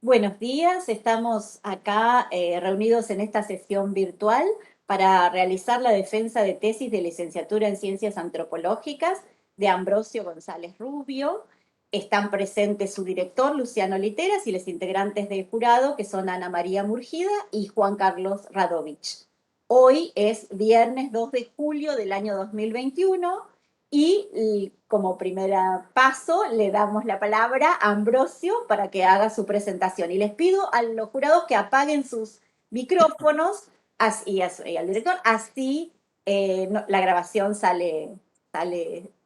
Buenos días, estamos acá reunidos en esta sesión virtual para realizar la defensa de tesis de licenciatura en Ciencias Antropológicas de Ambrosio González Rubio. Están presentes su director, Luciano Literas, y los integrantes del jurado, que son Ana María Murgida y Juan Carlos Radovich. Hoy es viernes 2 de julio del año 2021 y como primer paso le damos la palabra a Ambrosio para que haga su presentación. Y les pido a los jurados que apaguen sus micrófonos y al director, así la grabación sale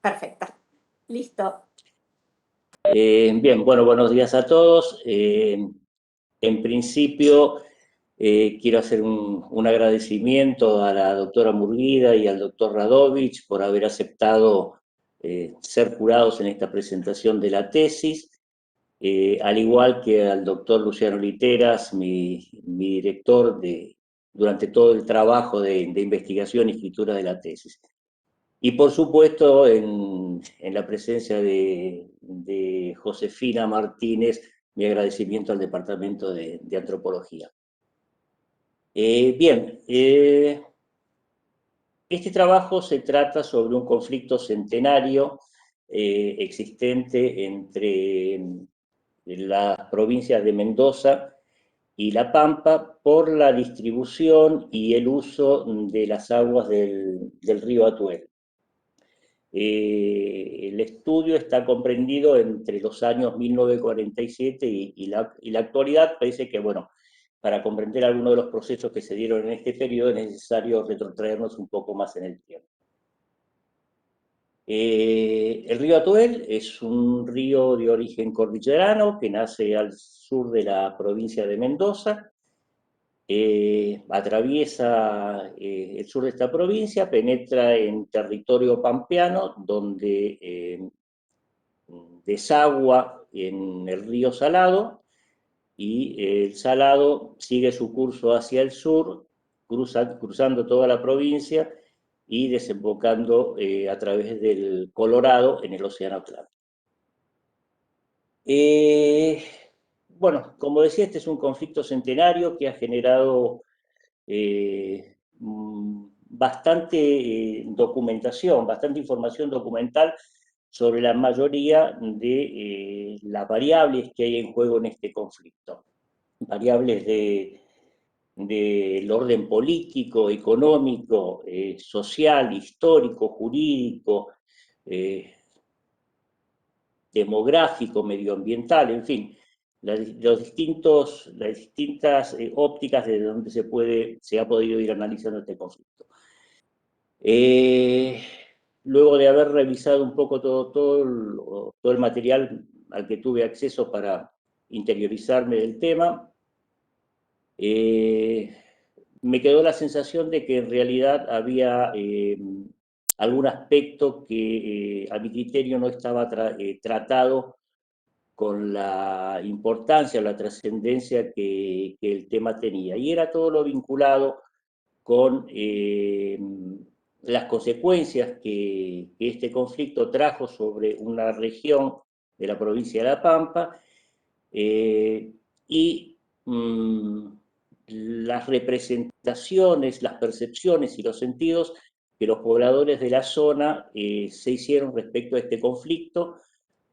perfecta. Listo. Bien, bueno, buenos días a todos. En principio, quiero hacer un agradecimiento a la doctora Murguida y al doctor Radovich por haber aceptado ser jurados en esta presentación de la tesis, al igual que al doctor Luciano Literas, mi director durante todo el trabajo de investigación y escritura de la tesis. Y por supuesto, en la presencia de Josefina Martínez, mi agradecimiento al Departamento de Antropología. Bien, este trabajo se trata sobre un conflicto centenario existente entre las provincias de Mendoza y La Pampa por la distribución y el uso de las aguas del río Atuel. El estudio está comprendido entre los años 1947 y la actualidad. Parece que, bueno, para comprender algunos de los procesos que se dieron en este periodo es necesario retrotraernos un poco más en el tiempo. El río Atuel es un río de origen cordillerano que nace al sur de la provincia de Mendoza. Atraviesa el sur de esta provincia, penetra en territorio pampeano, donde desagua en el río Salado, y el Salado sigue su curso hacia el sur, cruzando toda la provincia y desembocando a través del Colorado en el Océano Atlántico. Bueno, como decía, este es un conflicto centenario que ha generado bastante documentación, bastante información documental sobre la mayoría de las variables que hay en juego en este conflicto. Variables del orden político, económico, social, histórico, jurídico, demográfico, medioambiental, en fin, las distintas ópticas desde donde se ha podido ir analizando este conflicto. Luego de haber revisado un poco todo el material al que tuve acceso para interiorizarme del tema, me quedó la sensación de que en realidad había algún aspecto que a mi criterio no estaba tratado con la importancia o la trascendencia que el tema tenía. Y era todo lo vinculado con las consecuencias que este conflicto trajo sobre una región de la provincia de La Pampa y las representaciones, las percepciones y los sentidos que los pobladores de la zona se hicieron respecto a este conflicto,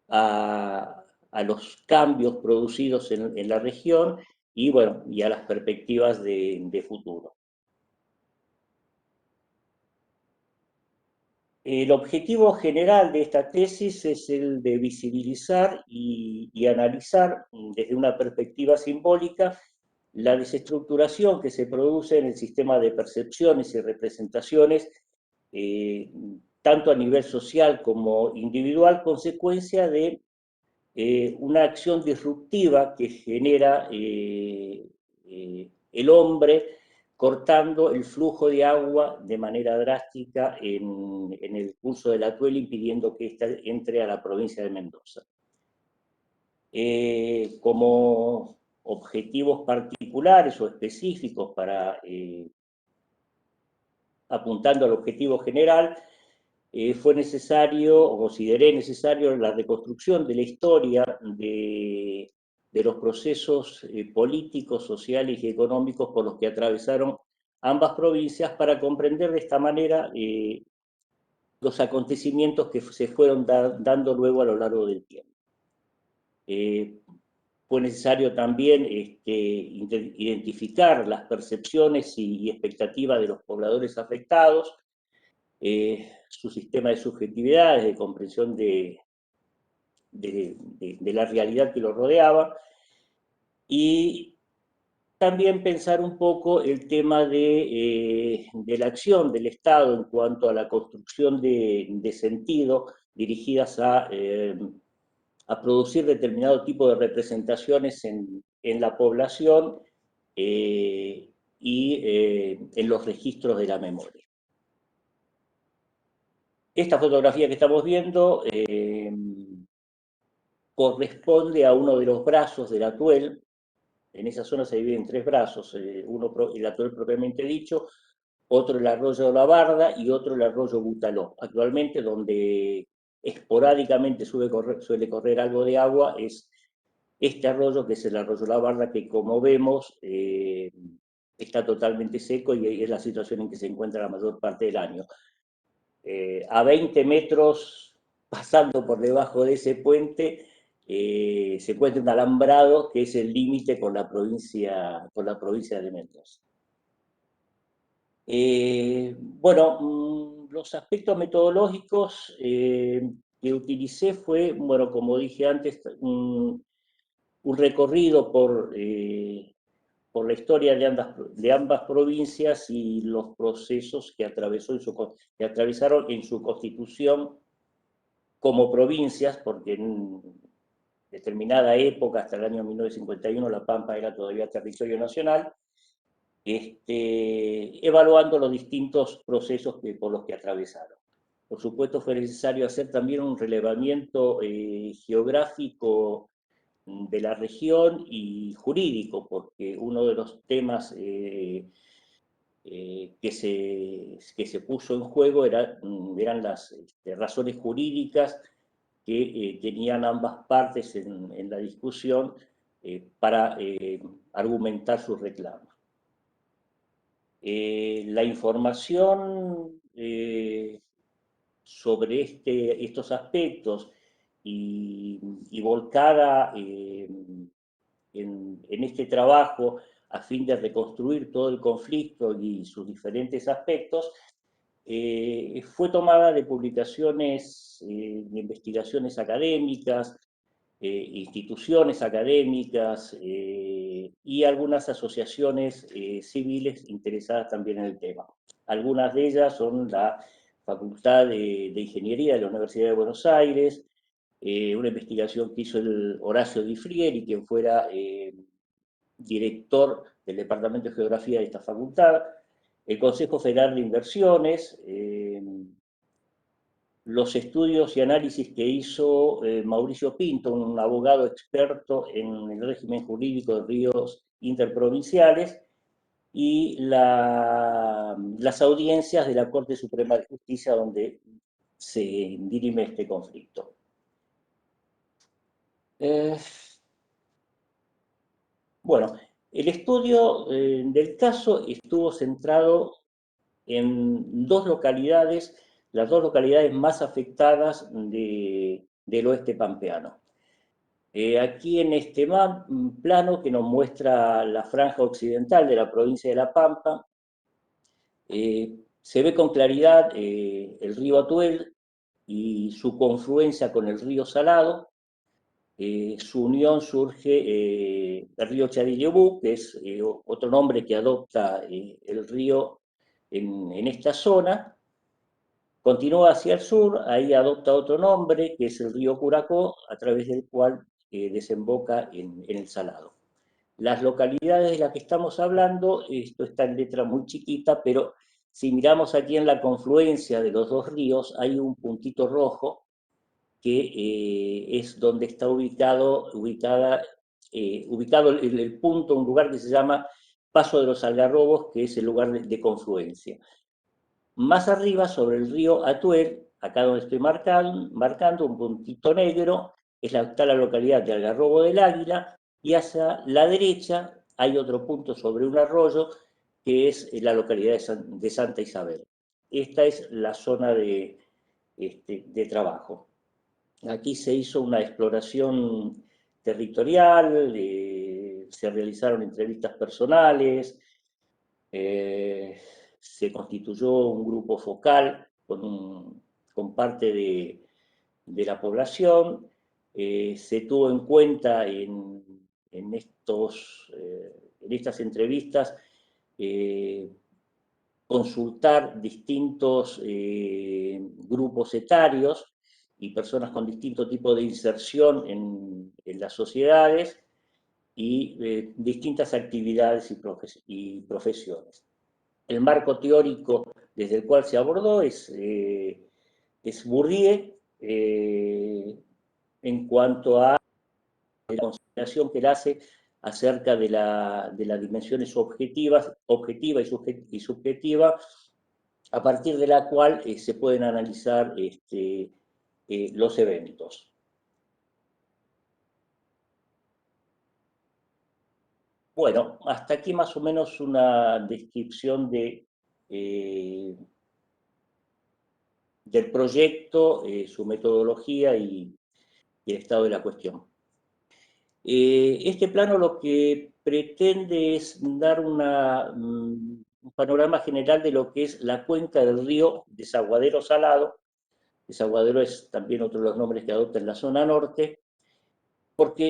a los cambios producidos en la región y, bueno, y a las perspectivas de futuro. El objetivo general de esta tesis es el de visibilizar y analizar desde una perspectiva simbólica la desestructuración que se produce en el sistema de percepciones y representaciones, tanto a nivel social como individual, consecuencia de una acción disruptiva que genera el hombre cortando el flujo de agua de manera drástica en el curso del Atuel, impidiendo que ésta entre a la provincia de Mendoza. Como objetivos particulares o específicos para apuntando al objetivo general, fue necesario, o consideré necesario, la reconstrucción de la historia de los procesos políticos, sociales y económicos por los que atravesaron ambas provincias para comprender de esta manera los acontecimientos que se fueron dando luego a lo largo del tiempo. Fue necesario también identificar las percepciones y expectativas de los pobladores afectados, su sistema de subjetividades, de comprensión de la realidad que los rodeaba, y también pensar un poco el tema de la acción del Estado en cuanto a la construcción de sentido dirigidas a producir determinado tipo de representaciones en la población y en los registros de la memoria. Esta fotografía que estamos viendo corresponde a uno de los brazos del Atuel. En esa zona se divide en tres brazos, uno el Atuel propiamente dicho, otro el arroyo La Barda y otro el arroyo Butaló. Actualmente donde esporádicamente suele correr algo de agua es este arroyo, que es el arroyo La Barda, que como vemos está totalmente seco y es la situación en que se encuentra la mayor parte del año. A 20 metros, pasando por debajo de ese puente, se encuentra un alambrado que es el límite con la provincia de Mendoza. Bueno, los aspectos metodológicos que utilicé fue, bueno, como dije antes, un recorrido por la historia de ambas provincias y los procesos que atravesaron en su constitución como provincias, porque en determinada época, hasta el año 1951, La Pampa era todavía territorio nacional, evaluando los distintos procesos por los que atravesaron. Por supuesto, fue necesario hacer también un relevamiento geográfico de la región y jurídico, porque uno de los temas que se puso en juego eran las razones jurídicas que tenían ambas partes en la discusión para argumentar sus reclamos. La información sobre estos aspectos y volcada en este trabajo a fin de reconstruir todo el conflicto y sus diferentes aspectos, fue tomada de publicaciones, de investigaciones académicas, instituciones académicas y algunas asociaciones civiles interesadas también en el tema. Algunas de ellas son la Facultad de Ingeniería de la Universidad de Buenos Aires, una investigación que hizo el Horacio Di Frieri, quien fuera director del Departamento de Geografía de esta facultad, el Consejo Federal de Inversiones, los estudios y análisis que hizo Mauricio Pinto, un abogado experto en el régimen jurídico de ríos interprovinciales, y las audiencias de la Corte Suprema de Justicia donde se dirime este conflicto. Bueno, el estudio del caso estuvo centrado en dos localidades, las dos localidades más afectadas del oeste pampeano. Aquí en este plano que nos muestra la franja occidental de la provincia de La Pampa, se ve con claridad el río Atuel y su confluencia con el río Salado. Su unión surge el río Chadillebú, que es otro nombre que adopta el río en esta zona. Continúa hacia el sur, ahí adopta otro nombre, que es el río Curacó, a través del cual desemboca en el Salado. Las localidades de las que estamos hablando, esto está en letra muy chiquita, pero si miramos aquí en la confluencia de los dos ríos, hay un puntito rojo que es donde está ubicado el punto, un lugar que se llama Paso de los Algarrobos, que es el lugar de confluencia. Más arriba, sobre el río Atuel, acá donde estoy marcando un puntito negro, está la localidad de Algarrobo del Águila, y hacia la derecha hay otro punto sobre un arroyo que es la localidad de Santa Isabel. Esta es la zona de trabajo. Aquí se hizo una exploración territorial, se realizaron entrevistas personales, se constituyó un grupo focal con parte de la población, se tuvo en cuenta en estas entrevistas consultar distintos grupos etarios y personas con distinto tipo de inserción en las sociedades y distintas actividades y profesiones. El marco teórico desde el cual se abordó es Bourdieu, en cuanto a la consideración que él hace acerca de las dimensiones objetiva y subjetiva, a partir de la cual se pueden analizar los eventos. Bueno, hasta aquí más o menos una descripción del proyecto, su metodología y el estado de la cuestión. Este plano lo que pretende es dar un panorama general de lo que es la cuenca del río Desaguadero Salado. Desaguadero es también otro de los nombres que adopta en la zona norte, porque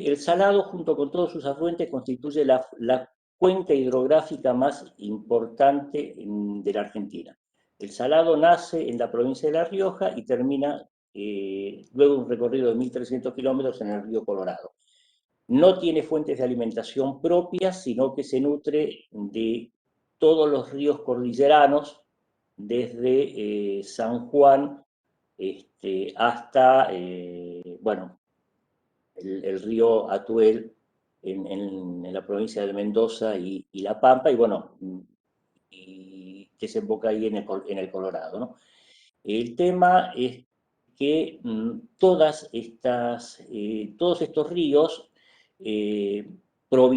el Salado, junto con todos sus afluentes, constituye la cuenca hidrográfica más importante de la Argentina. El Salado nace en la provincia de La Rioja y termina luego de un recorrido de 1.300 kilómetros en el río Colorado. No tiene fuentes de alimentación propias, sino que se nutre de todos los ríos cordilleranos, desde San Juan hasta, bueno, el río Atuel en la provincia de Mendoza y La Pampa, y bueno, y desemboca ahí en el Colorado, ¿no? El tema es que todos estos ríos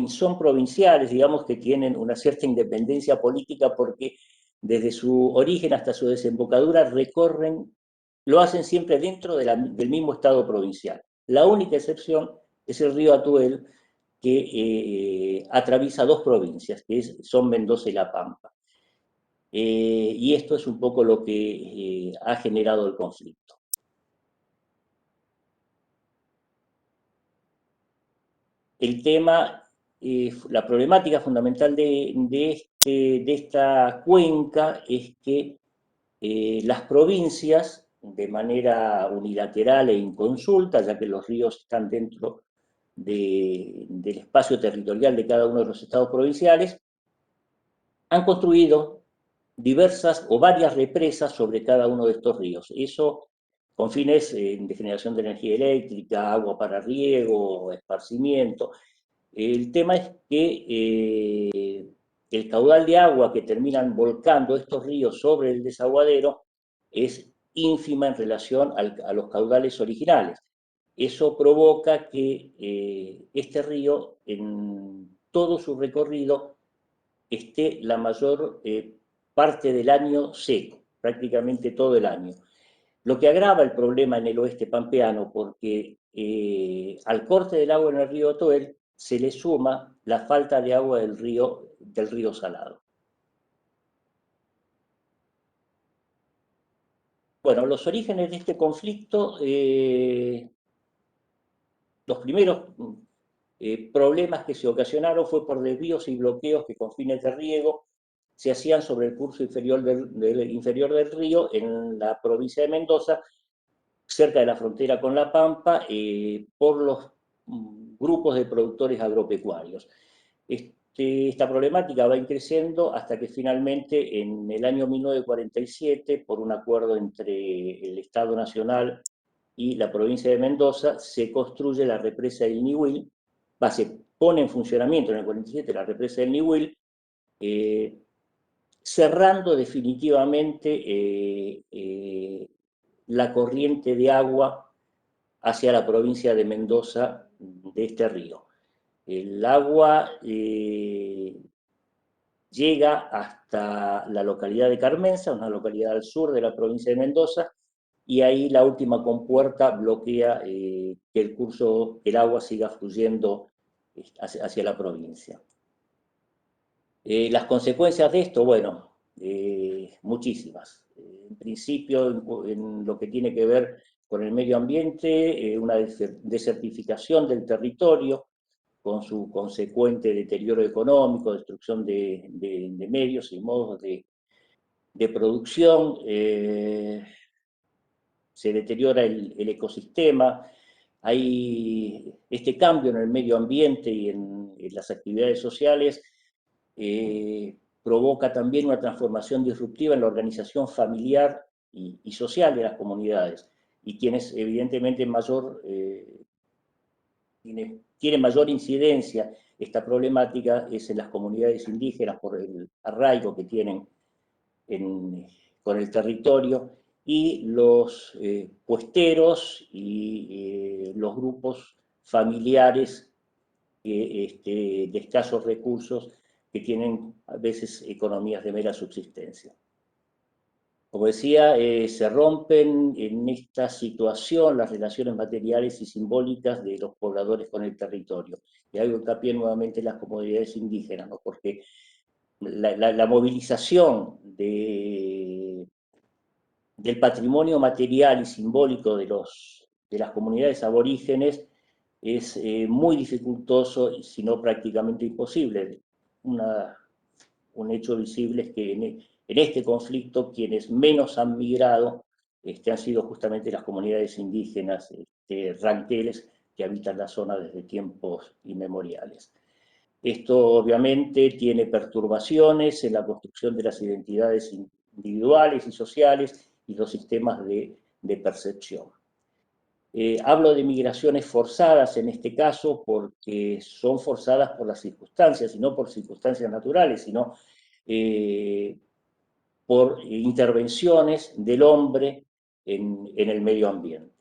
son provinciales, digamos que tienen una cierta independencia política porque desde su origen hasta su desembocadura lo hacen siempre dentro del mismo estado provincial. La única excepción es el río Atuel, que atraviesa dos provincias, que son Mendoza y La Pampa. Y esto es un poco lo que ha generado el conflicto. El tema, la problemática fundamental de esta cuenca es que las provincias, de manera unilateral e inconsulta, ya que los ríos están dentro del espacio territorial de cada uno de los estados provinciales, han construido diversas o varias represas sobre cada uno de estos ríos. Eso con fines de generación de energía eléctrica, agua para riego, esparcimiento. El tema es que el caudal de agua que terminan volcando estos ríos sobre el desaguadero es ínfima en relación a los caudales originales. Eso provoca que este río, en todo su recorrido, esté la mayor parte del año seco, prácticamente todo el año. Lo que agrava el problema en el oeste pampeano, porque al corte del agua en el río Toel se le suma la falta de agua del río Salado. Bueno, los orígenes de este conflicto, los primeros problemas que se ocasionaron fue por desvíos y bloqueos que con fines de riego se hacían sobre el curso inferior del río en la provincia de Mendoza, cerca de la frontera con La Pampa, por los grupos de productores agropecuarios. Esta problemática va creciendo hasta que finalmente en el año 1947, por un acuerdo entre el Estado Nacional y la provincia de Mendoza, se construye la represa del Nihuil, se pone en funcionamiento en el 47 la represa del Nihuil, cerrando definitivamente la corriente de agua hacia la provincia de Mendoza este río. El agua llega hasta la localidad de Carmenza, una localidad al sur de la provincia de Mendoza, y ahí la última compuerta bloquea que el agua siga fluyendo hacia la provincia. Las consecuencias de esto, bueno, muchísimas. En principio, en lo que tiene que ver con el medio ambiente, una desertificación del territorio, con su consecuente deterioro económico, destrucción de medios y modos de producción, se deteriora el ecosistema, hay este cambio en el medio ambiente y en las actividades sociales, provoca también una transformación disruptiva en la organización familiar y social de las comunidades, y quienes evidentemente tiene mayor incidencia esta problemática es en las comunidades indígenas por el arraigo que tienen con el territorio, y los puesteros y los grupos familiares de escasos recursos que tienen a veces economías de mera subsistencia. Como decía, se rompen en esta situación las relaciones materiales y simbólicas de los pobladores con el territorio. Y hago hincapié nuevamente en las comunidades indígenas, ¿no? Porque la movilización del patrimonio material y simbólico de las comunidades aborígenes es muy dificultoso, si no prácticamente imposible. Un hecho visible es que en este conflicto quienes menos han migrado han sido justamente las comunidades indígenas ranqueles que habitan la zona desde tiempos inmemoriales. Esto obviamente tiene perturbaciones en la construcción de las identidades individuales y sociales y los sistemas de percepción. Hablo de migraciones forzadas en este caso porque son forzadas por las circunstancias, y no por circunstancias naturales, sino por intervenciones del hombre en el medio ambiente.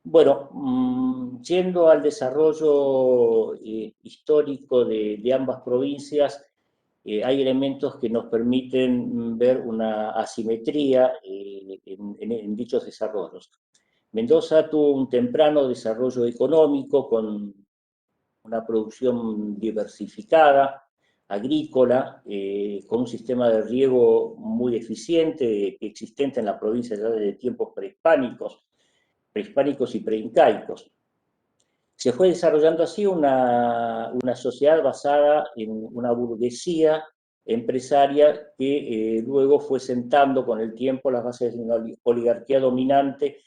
Bueno, yendo al desarrollo histórico de ambas provincias, hay elementos que nos permiten ver una asimetría en dichos desarrollos. Mendoza tuvo un temprano desarrollo económico con una producción diversificada, agrícola, con un sistema de riego muy eficiente, existente en la provincia ya desde tiempos prehispánicos y preincaicos. Se fue desarrollando así una sociedad basada en una burguesía empresaria que luego fue sentando con el tiempo las bases de una oligarquía dominante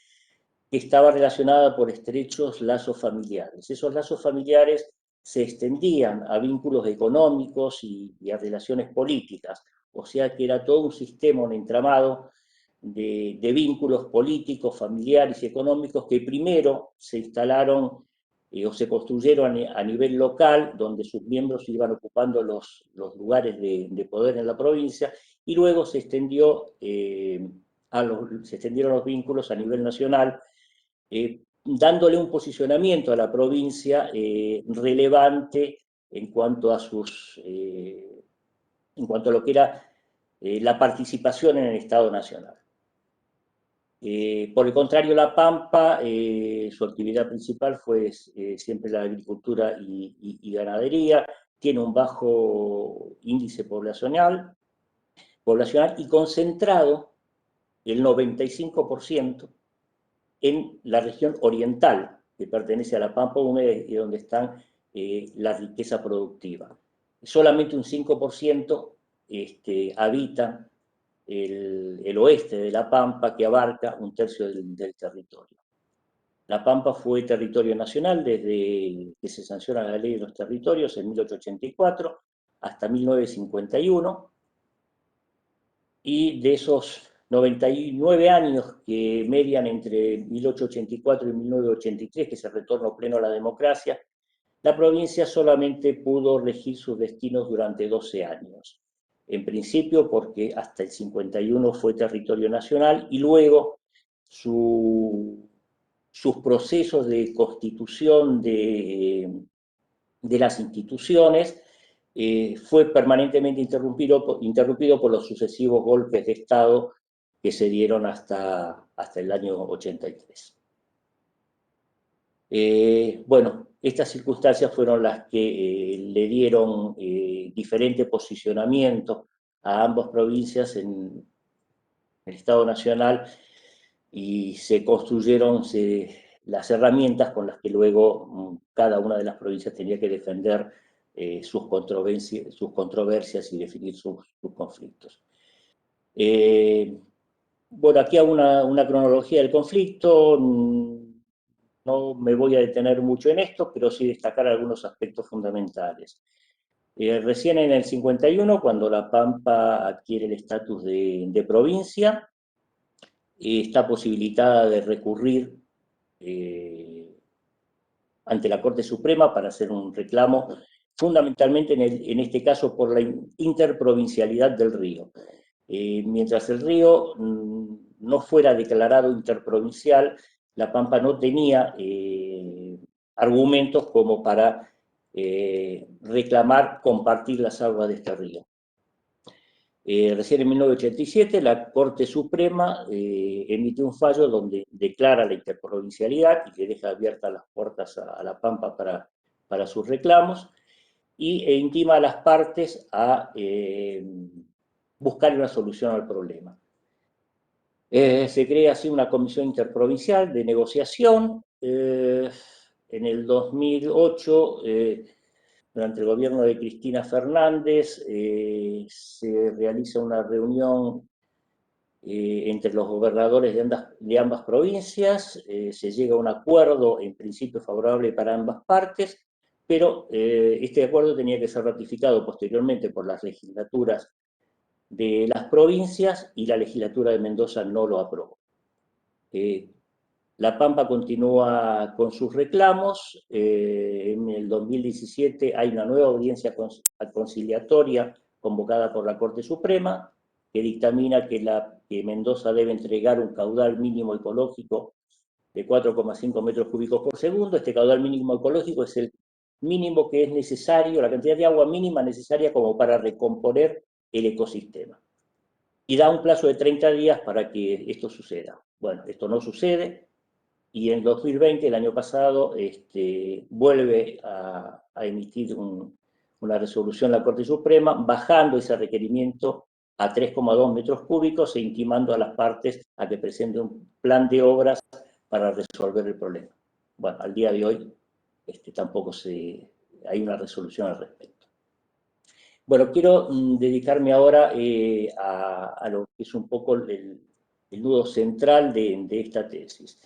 que estaba relacionada por estrechos lazos familiares. Esos lazos familiares se extendían a vínculos económicos y a relaciones políticas, o sea que era todo un sistema, un entramado de vínculos políticos, familiares y económicos que primero se instalaron o se construyeron a nivel local, donde sus miembros iban ocupando los lugares de poder en la provincia, y luego se extendieron los vínculos a nivel nacional, dándole un posicionamiento a la provincia relevante en cuanto a lo que era la participación en el Estado Nacional. Por el contrario, La Pampa, su actividad principal fue siempre la agricultura y ganadería, tiene un bajo índice poblacional y concentrado el 95% en la región oriental, que pertenece a la Pampa húmeda y donde está la riqueza productiva. Solamente un 5% habita el oeste de la Pampa, que abarca un tercio del territorio. La Pampa fue territorio nacional desde que se sanciona la Ley de los Territorios en 1884 hasta 1951, y de esos 99 años que median entre 1884 y 1983, que es el retorno pleno a la democracia, la provincia solamente pudo regir sus destinos durante 12 años. En principio porque hasta el 51 fue territorio nacional, y luego su sus procesos de constitución de las instituciones fue permanentemente interrumpido por los sucesivos golpes de Estado que se dieron hasta el año 83. Bueno, estas circunstancias fueron las que le dieron diferente posicionamiento a ambas provincias en el Estado Nacional y se construyeron las herramientas con las que luego cada una de las provincias tenía que defender sus controversias y definir sus conflictos. Bueno, aquí hago una cronología del conflicto. No me voy a detener mucho en esto, pero sí destacar algunos aspectos fundamentales. Recién en el 51, cuando La Pampa adquiere el estatus de provincia, está posibilitada de recurrir ante la Corte Suprema para hacer un reclamo, fundamentalmente en este caso por la interprovincialidad del río. Mientras el río no fuera declarado interprovincial, La Pampa no tenía argumentos como para reclamar compartir las aguas de este río. Recién en 1987 la Corte Suprema emite un fallo donde declara la interprovincialidad y le deja abiertas las puertas a La Pampa para sus reclamos e intima a las partes a buscar una solución al problema. Se crea así una comisión interprovincial de negociación. En el 2008 durante el gobierno de Cristina Fernández se realiza una reunión entre los gobernadores de ambas provincias, se llega a un acuerdo en principio favorable para ambas partes, pero este acuerdo tenía que ser ratificado posteriormente por las legislaturas de las provincias y la legislatura de Mendoza no lo aprobó. La Pampa continúa con sus reclamos. En el 2017 hay una nueva audiencia conciliatoria convocada por la Corte Suprema que dictamina que Mendoza debe entregar un caudal mínimo ecológico de 4,5 metros cúbicos por segundo. Este caudal mínimo ecológico es el mínimo que es necesario, la cantidad de agua mínima necesaria como para recomponer el ecosistema. Y da un plazo de 30 días para que esto suceda. Bueno, esto no sucede. Y en 2020, el año pasado, vuelve a emitir una resolución la Corte Suprema, bajando ese requerimiento a 3,2 metros cúbicos e intimando a las partes a que presenten un plan de obras para resolver el problema. Bueno, al día de hoy tampoco hay una resolución al respecto. Bueno, quiero dedicarme ahora a lo que es un poco el nudo central de esta tesis.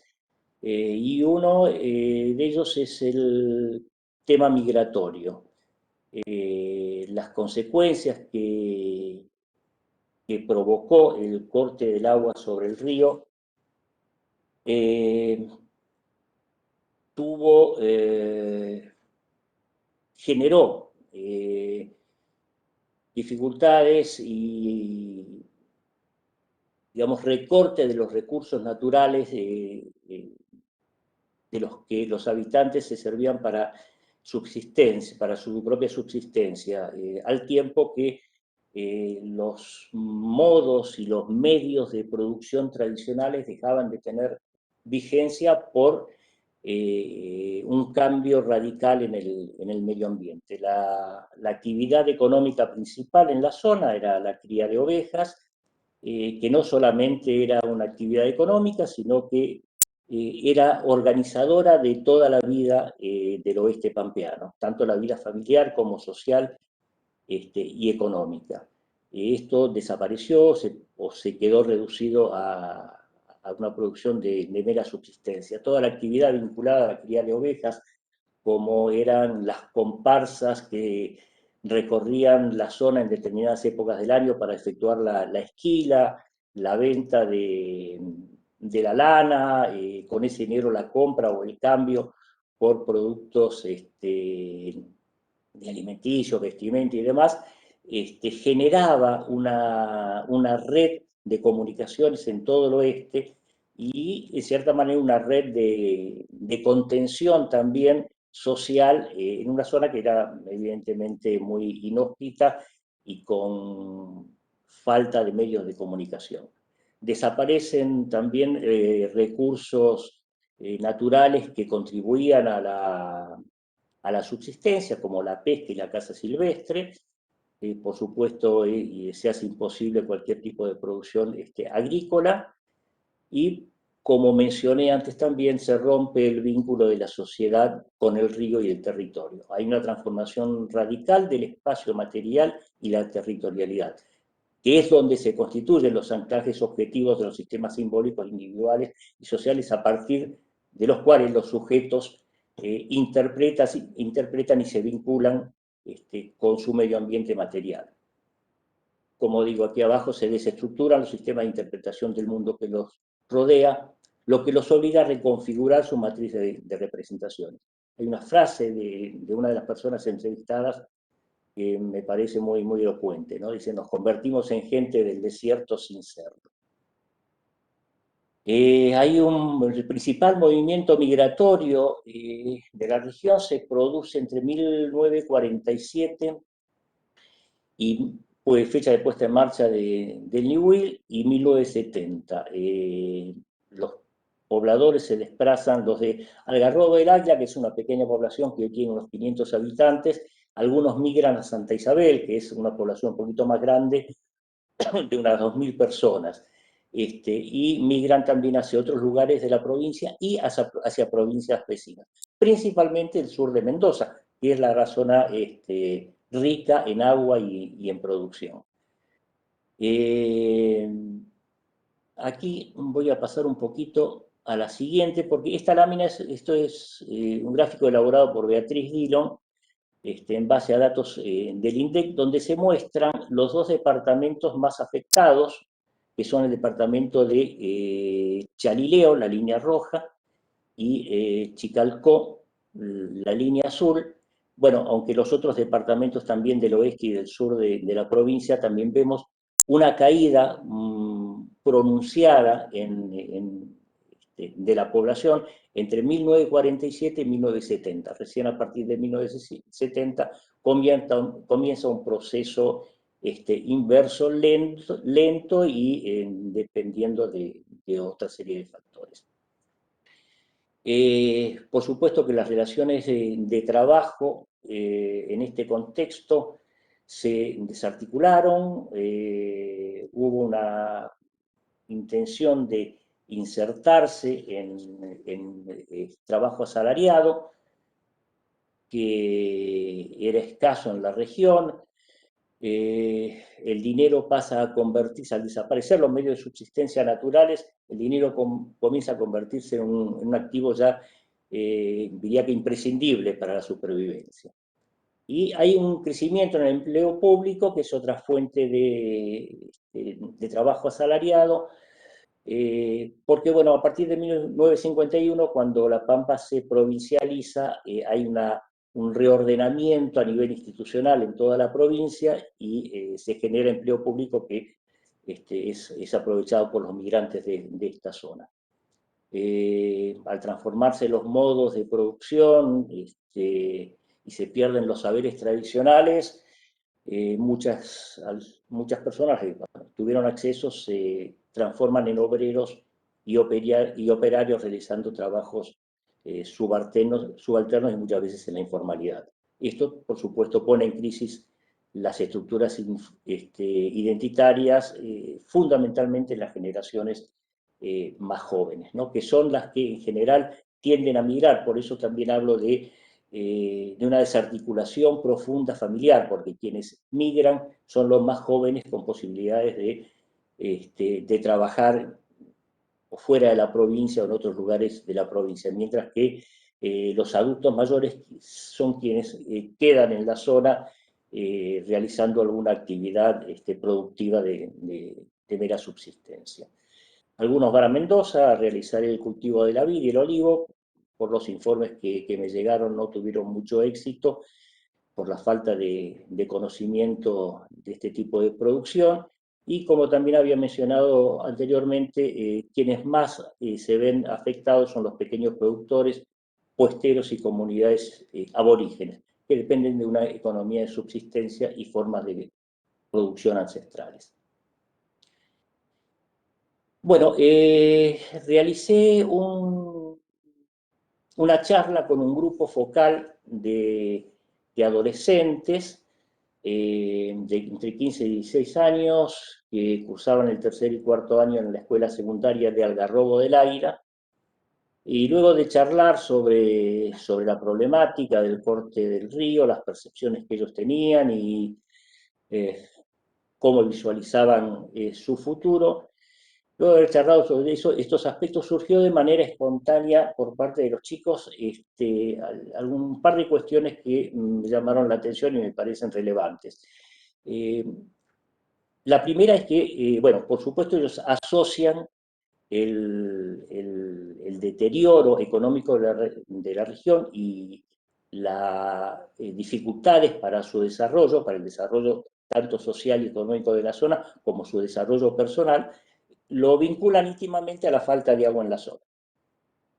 Y uno de ellos es el tema migratorio. Las consecuencias que provocó el corte del agua sobre el río generó dificultades y, digamos, recorte de los recursos naturales de los que los habitantes se servían para subsistencia, para su propia subsistencia, al tiempo que los modos y los medios de producción tradicionales dejaban de tener vigencia por un cambio radical en el medio ambiente. La actividad económica principal en la zona era la cría de ovejas, que no solamente era una actividad económica, sino que era organizadora de toda la vida del oeste pampeano, tanto la vida familiar como social y económica. Esto desapareció o se quedó reducido a una producción de mera subsistencia. Toda la actividad vinculada a la cría de ovejas, como eran las comparsas que recorrían la zona en determinadas épocas del año para efectuar la esquila, la venta de la lana, con ese dinero la compra o el cambio por productos de alimenticios, vestimenta y demás, generaba una red de comunicaciones en todo el oeste y en cierta manera una red de contención también social en una zona que era evidentemente muy inhóspita y con falta de medios de comunicación. Desaparecen también recursos naturales que contribuían a la subsistencia, como la pesca y la caza silvestre. Por supuesto, se hace imposible cualquier tipo de producción agrícola y, como mencioné antes también, se rompe el vínculo de la sociedad con el río y el territorio. Hay una transformación radical del espacio material y la territorialidad, que es donde se constituyen los anclajes objetivos de los sistemas simbólicos individuales y sociales, a partir de los cuales los sujetos interpretan y se vinculan con su medio ambiente material. Como digo, aquí abajo se desestructuran los sistemas de interpretación del mundo que los rodea, lo que los obliga a reconfigurar su matriz de representaciones. Hay una frase de una de las personas entrevistadas que me parece muy, muy elocuente, ¿no? Dice: nos convertimos en gente del desierto sin serlo. El principal movimiento migratorio de la región se produce entre 1947 y pues, fecha de puesta en marcha del New Deal, y 1970. Los pobladores se desplazan, los de Algarrobo del Águila, que es una pequeña población que tiene unos 500 habitantes, algunos migran a Santa Isabel, que es una población un poquito más grande, de unas 2.000 personas, y migran también hacia otros lugares de la provincia y hacia provincias vecinas, principalmente el sur de Mendoza, que es la zona rica en agua y en producción. Aquí voy a pasar un poquito a la siguiente, porque esta lámina, esto es un gráfico elaborado por Beatriz Dillon, en base a datos del INDEC, donde se muestran los dos departamentos más afectados, que son el departamento de Chalileo, la línea roja, y Chicalcó, la línea azul. Bueno, aunque los otros departamentos también del oeste y del sur de la provincia, también vemos una caída pronunciada de la población entre 1947 y 1970. Recién a partir de 1970 comienza un proceso inverso lento y dependiendo de otra serie de factores. Por supuesto que las relaciones de trabajo en este contexto se desarticularon, hubo una intención de insertarse en trabajo asalariado, que era escaso en la región. El dinero pasa a convertirse, al desaparecer los medios de subsistencia naturales, el dinero comienza a convertirse en un activo ya, diría que imprescindible para la supervivencia. Y hay un crecimiento en el empleo público, que es otra fuente de trabajo asalariado, porque, bueno, a partir de 1951, cuando La Pampa se provincializa, hay un reordenamiento a nivel institucional en toda la provincia y se genera empleo público que es aprovechado por los migrantes de esta zona. Al transformarse los modos de producción y se pierden los saberes tradicionales, muchas personas que tuvieron acceso se transforman en obreros y operarios realizando trabajos subalternos y muchas veces en la informalidad. Esto, por supuesto, pone en crisis las estructuras identitarias, fundamentalmente en las generaciones más jóvenes, ¿no? Que son las que en general tienden a migrar. Por eso también hablo de una desarticulación profunda familiar, porque quienes migran son los más jóvenes con posibilidades de trabajar fuera de la provincia o en otros lugares de la provincia, mientras que los adultos mayores son quienes quedan en la zona realizando alguna actividad productiva de mera subsistencia. Algunos van a Mendoza a realizar el cultivo de la vid y el olivo. Por los informes que me llegaron, no tuvieron mucho éxito por la falta de conocimiento de este tipo de producción, y como también había mencionado anteriormente, quienes más se ven afectados son los pequeños productores, puesteros y comunidades aborígenes, que dependen de una economía de subsistencia y formas de producción ancestrales. Bueno, realicé una charla con un grupo focal de adolescentes de entre 15 y 16 años que cursaban el tercer y cuarto año en la escuela secundaria de Algarrobo del Águila. Y luego de charlar sobre la problemática del corte del río, las percepciones que ellos tenían y eh, cómo visualizaban su futuro, luego de haber charlado sobre eso, estos aspectos surgió de manera espontánea por parte de los chicos algún par de cuestiones que me llamaron la atención y me parecen relevantes. Eh, la primera es que, bueno, por supuesto ellos asocian el deterioro económico de la región y las dificultades para su desarrollo, para el desarrollo tanto social y económico de la zona como su desarrollo personal, lo vinculan íntimamente a la falta de agua en la zona.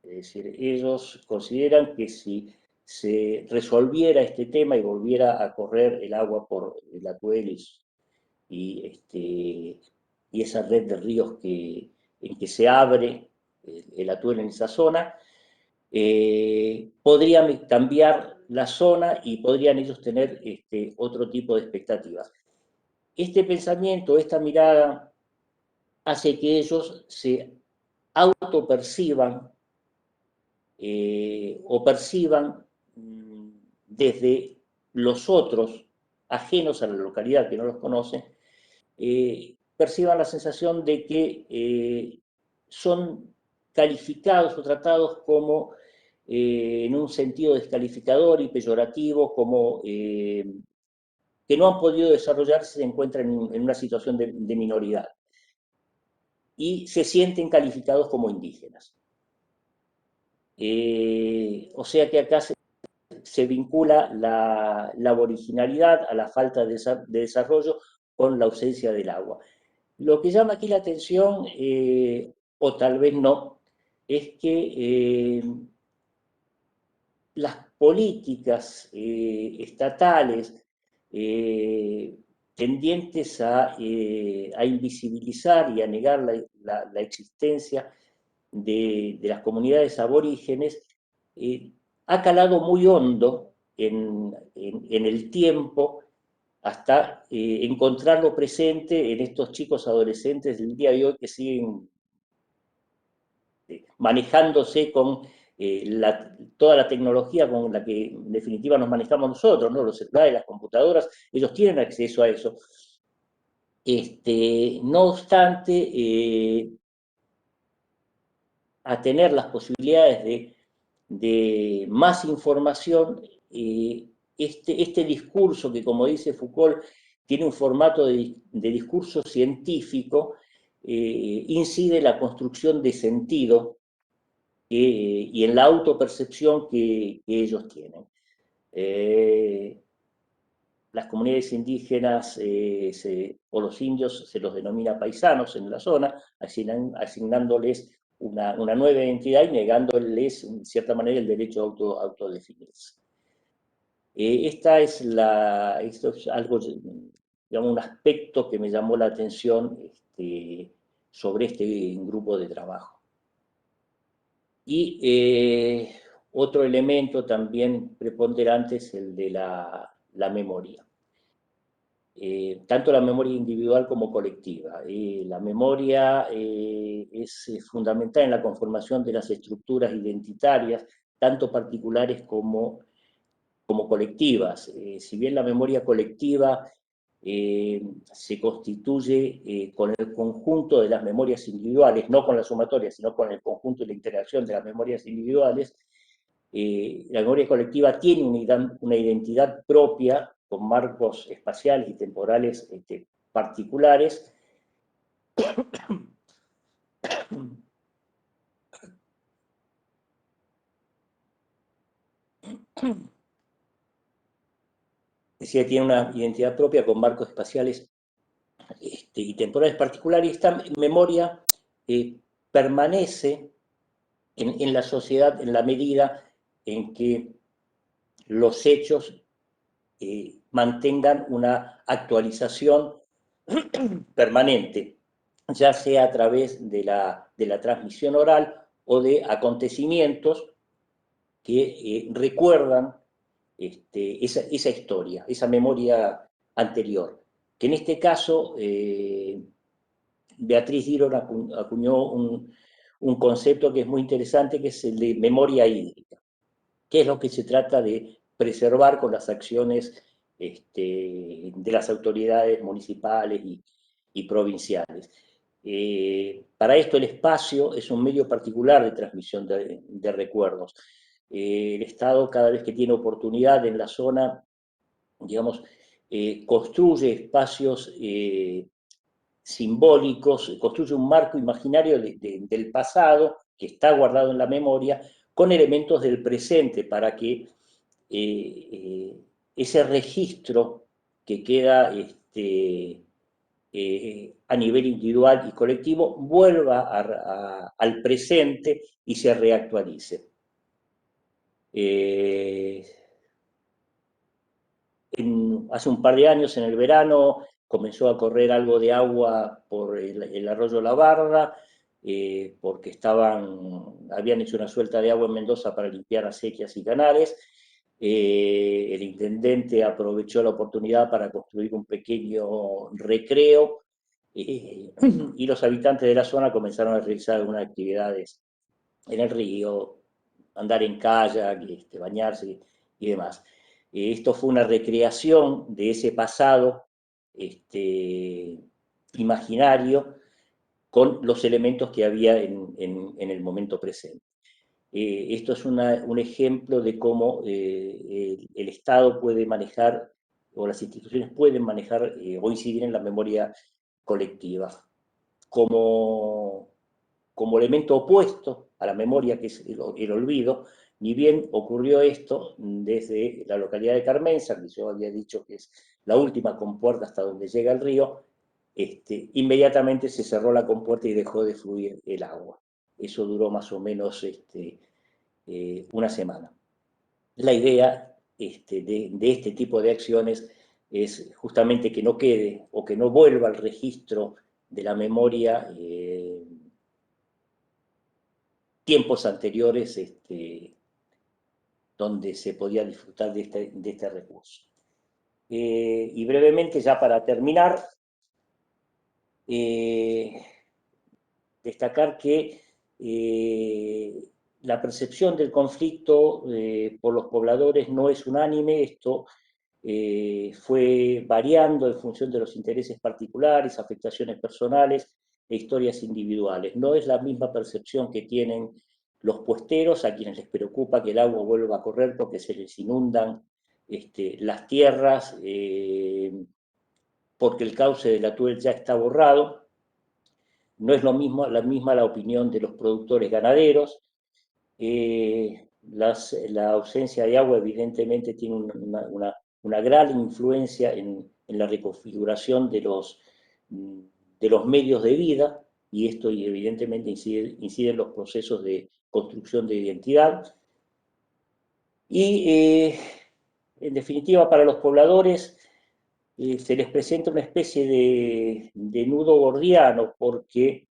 Es decir, ellos consideran que si se resolviera este tema y volviera a correr el agua por el Atuel y esa red de ríos en que se abre el Atuel en esa zona, podrían cambiar la zona y podrían ellos tener otro tipo de expectativas. Este pensamiento, esta mirada, hace que ellos se autoperciban o perciban desde los otros, ajenos a la localidad, que no los conocen, perciban la sensación de que son calificados o tratados como en un sentido descalificador y peyorativo, como que no han podido desarrollarse, se encuentran en una situación de minoridad y se sienten calificados como indígenas. O sea que acá se vincula la originalidad a la falta de desarrollo con la ausencia del agua. Lo que llama aquí la atención, o tal vez no, es que las políticas estatales tendientes a invisibilizar y a negar la existencia de las comunidades aborígenes ha calado muy hondo en el tiempo hasta encontrarlo presente en estos chicos adolescentes del día de hoy que siguen manejándose con toda la tecnología con la que en definitiva nos manejamos nosotros, ¿no? Los celulares, las computadoras, ellos tienen acceso a eso. No obstante, a tener las posibilidades de más información, este discurso que, como dice Foucault, tiene un formato de discurso científico, incide en la construcción de sentido y en la autopercepción que ellos tienen. Las comunidades indígenas o los indios se los denomina paisanos en la zona, asignándoles una nueva identidad y negándoles, en cierta manera, el derecho a autodefinirse. Esto es algo, digamos, un aspecto que me llamó la atención sobre este grupo de trabajo. Y otro elemento también preponderante es el de la memoria. Tanto la memoria individual como colectiva. La memoria es fundamental en la conformación de las estructuras identitarias, tanto particulares como colectivas. Si bien la memoria colectiva se constituye con el conjunto de las memorias individuales, no con la sumatoria, sino con el conjunto y la interacción de las memorias individuales, la memoria colectiva tiene una identidad propia con marcos espaciales y temporales particulares. Decía, tiene una identidad propia con marcos espaciales y temporales particulares, y esta memoria permanece en la sociedad en la medida en que los hechos mantengan una actualización permanente, ya sea a través de la transmisión oral o de acontecimientos que recuerdan esa historia, esa memoria anterior. Que en este caso, Beatriz Dillon acuñó un concepto que es muy interesante, que es el de memoria hídrica, que es lo que se trata de preservar con las acciones de las autoridades municipales y provinciales. Para esto el espacio es un medio particular de transmisión de recuerdos. El Estado, cada vez que tiene oportunidad en la zona, digamos, construye espacios simbólicos, construye un marco imaginario del pasado que está guardado en la memoria con elementos del presente para que ese registro que queda a nivel individual y colectivo vuelva al presente y se reactualice. Hace un par de años, en el verano, comenzó a correr algo de agua por el arroyo La Barda, porque habían hecho una suelta de agua en Mendoza para limpiar acequias y canales. El intendente aprovechó la oportunidad para construir un pequeño recreo y los habitantes de la zona comenzaron a realizar algunas actividades en el río, andar en kayak, bañarse y demás. Esto fue una recreación de ese pasado imaginario con los elementos que había en el momento presente. Esto es un ejemplo de cómo el Estado puede manejar, o las instituciones pueden manejar o incidir en la memoria colectiva. Como elemento opuesto a la memoria, que es el olvido, ni bien ocurrió esto desde la localidad de Carmenza, que yo había dicho que es la última compuerta hasta donde llega el río, inmediatamente se cerró la compuerta y dejó de fluir el agua. Eso duró más o menos una semana. La idea de este tipo de acciones es justamente que no quede o que no vuelva al registro de la memoria tiempos anteriores donde se podía disfrutar de este recurso. Y brevemente, ya para terminar, destacar que la percepción del conflicto por los pobladores no es unánime. Esto fue variando en función de los intereses particulares, afectaciones personales e historias individuales. No es la misma percepción que tienen los puesteros, a quienes les preocupa que el agua vuelva a correr porque se les inundan las tierras, porque el cauce de la Tuel ya está borrado. No es la misma la opinión de los productores ganaderos. La ausencia de agua evidentemente tiene una gran influencia en la reconfiguración de los medios de vida, y esto evidentemente incide en los procesos de construcción de identidad. Y en definitiva, para los pobladores se les presenta una especie de nudo gordiano, porque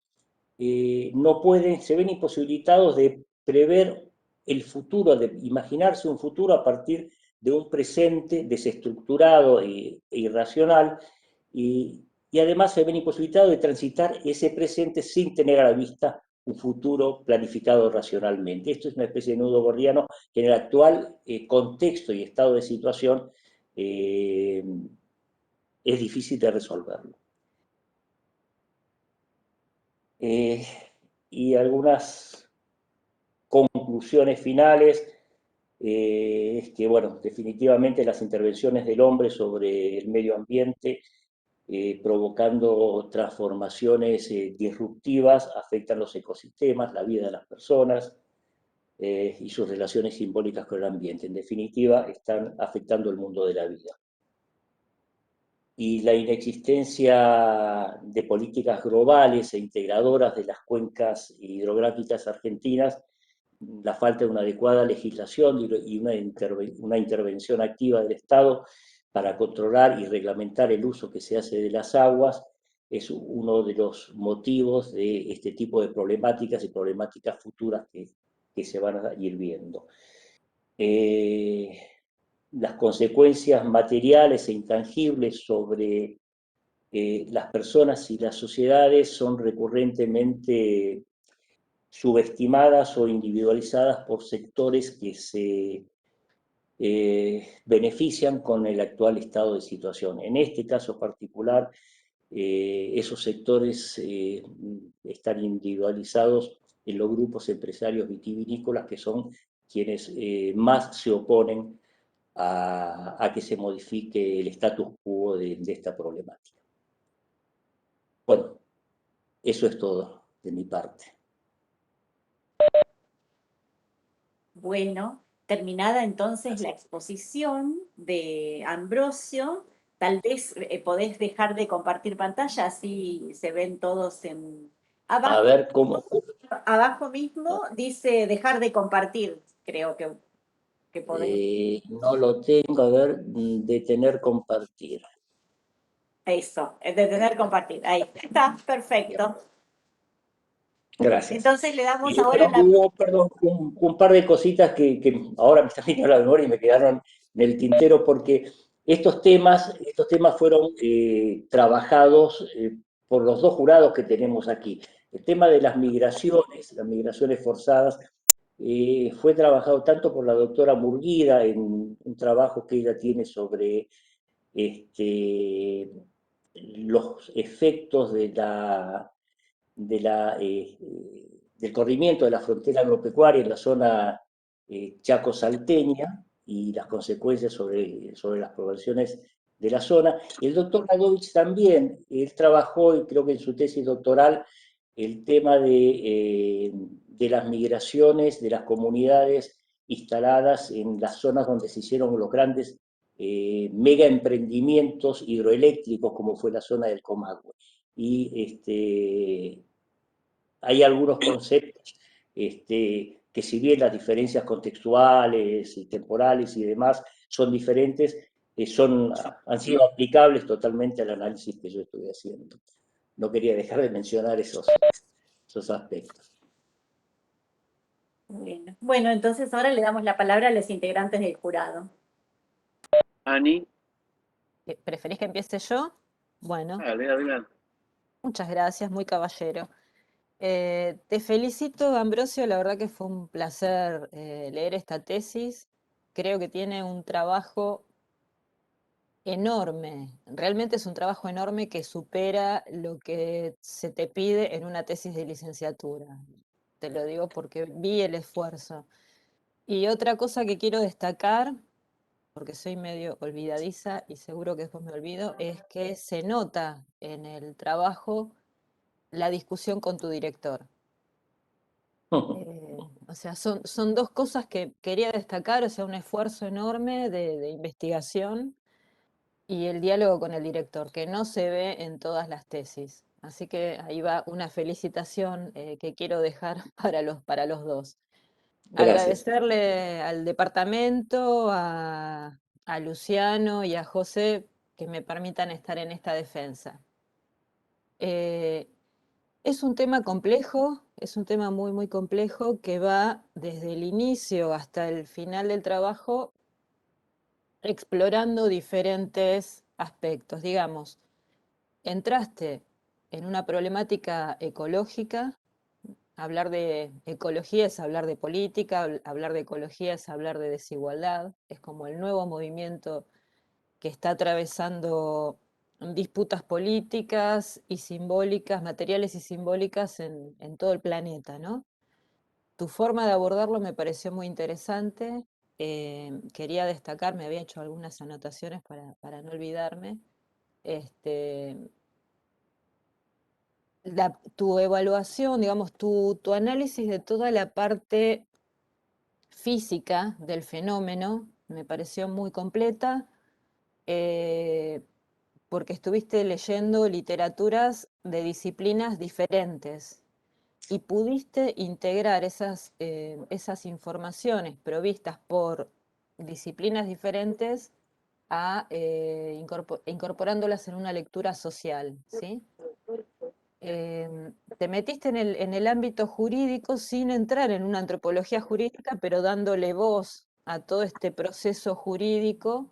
se ven imposibilitados de prever el futuro, de imaginarse un futuro a partir de un presente desestructurado e irracional, y además se ven imposibilitados de transitar ese presente sin tener a la vista un futuro planificado racionalmente. Esto es una especie de nudo gordiano que en el actual contexto y estado de situación es difícil de resolverlo. Y algunas conclusiones finales es que, bueno, definitivamente las intervenciones del hombre sobre el medio ambiente provocando transformaciones disruptivas afectan los ecosistemas, la vida de las personas y sus relaciones simbólicas con el ambiente. En definitiva, están afectando el mundo de la vida. y la inexistencia de políticas globales e integradoras de las cuencas hidrográficas argentinas, la falta de una adecuada legislación y una intervención activa del Estado para controlar y reglamentar el uso que se hace de las aguas, es uno de los motivos de este tipo de problemáticas y problemáticas futuras que se van a ir viendo. Las consecuencias materiales e intangibles sobre las personas y las sociedades son recurrentemente subestimadas o individualizadas por sectores que se benefician con el actual estado de situación. En este caso particular, esos sectores están individualizados en los grupos empresarios vitivinícolas, que son quienes más se oponen a que se modifique el status quo de esta problemática. Bueno, eso es todo de mi parte. Bueno, terminada entonces la exposición de Ambrosio, tal vez podés dejar de compartir pantalla, así se ven todos en... A Abajo, ver cómo... abajo mismo dice dejar de compartir, creo que podés. no lo tengo, a ver, detener compartir. Eso, detener compartir. Ahí está, perfecto. Gracias. Entonces le damos Y bueno, ahora la... hubo, perdón, un par de cositas que ahora me están viniendo a la memoria y me quedaron en el tintero, porque estos temas fueron trabajados por los dos jurados que tenemos aquí. El tema de las migraciones forzadas, fue trabajado tanto por la doctora Murguida en un trabajo que ella tiene sobre los efectos de del corrimiento de la frontera agropecuaria en la zona chaco-salteña y las consecuencias sobre las poblaciones de la zona. Y el doctor Radovich también, él trabajó, y creo que en su tesis doctoral, el tema de las migraciones de las comunidades instaladas en las zonas donde se hicieron los grandes mega emprendimientos hidroeléctricos, como fue la zona del Comahue. Y hay algunos conceptos que si bien las diferencias contextuales y temporales y demás son diferentes, han sido aplicables totalmente al análisis que yo estoy haciendo. No quería dejar de mencionar esos aspectos. Bueno, entonces ahora le damos la palabra a los integrantes del jurado. Ani, ¿Preferís que empiece yo? Bueno, dale, adelante. muchas gracias, muy caballero. Te felicito, Ambrosio, la verdad que fue un placer leer esta tesis. Creo que tiene un trabajo enorme, realmente es un trabajo enorme que supera lo que se te pide en una tesis de licenciatura. Te lo digo porque vi el esfuerzo. Y otra cosa que quiero destacar, porque soy medio olvidadiza y seguro que después me olvido, es que se nota en el trabajo la discusión con tu director. O sea, son dos cosas que quería destacar, o sea, un esfuerzo enorme de investigación y el diálogo con el director, que no se ve en todas las tesis. Así que ahí va una felicitación que quiero dejar para los dos. Gracias. Agradecerle al departamento, a Luciano y a José que me permitan estar en esta defensa. Es un tema complejo, es un tema muy, muy complejo que va desde el inicio hasta el final del trabajo explorando diferentes aspectos. Digamos, entraste en una problemática ecológica. Hablar de ecología es hablar de política, hablar de ecología es hablar de desigualdad, es como el nuevo movimiento que está atravesando disputas políticas y simbólicas, materiales y simbólicas en todo el planeta, ¿no? Tu forma de abordarlo me pareció muy interesante. Quería destacar, me había hecho algunas anotaciones para no olvidarme. Este, tu evaluación, digamos, tu análisis de toda la parte física del fenómeno me pareció muy completa. porque estuviste leyendo literaturas de disciplinas diferentes y pudiste integrar esas informaciones provistas por disciplinas diferentes incorporándolas en una lectura social, ¿sí? Te metiste en el ámbito jurídico sin entrar en una antropología jurídica, pero dándole voz a todo este proceso jurídico,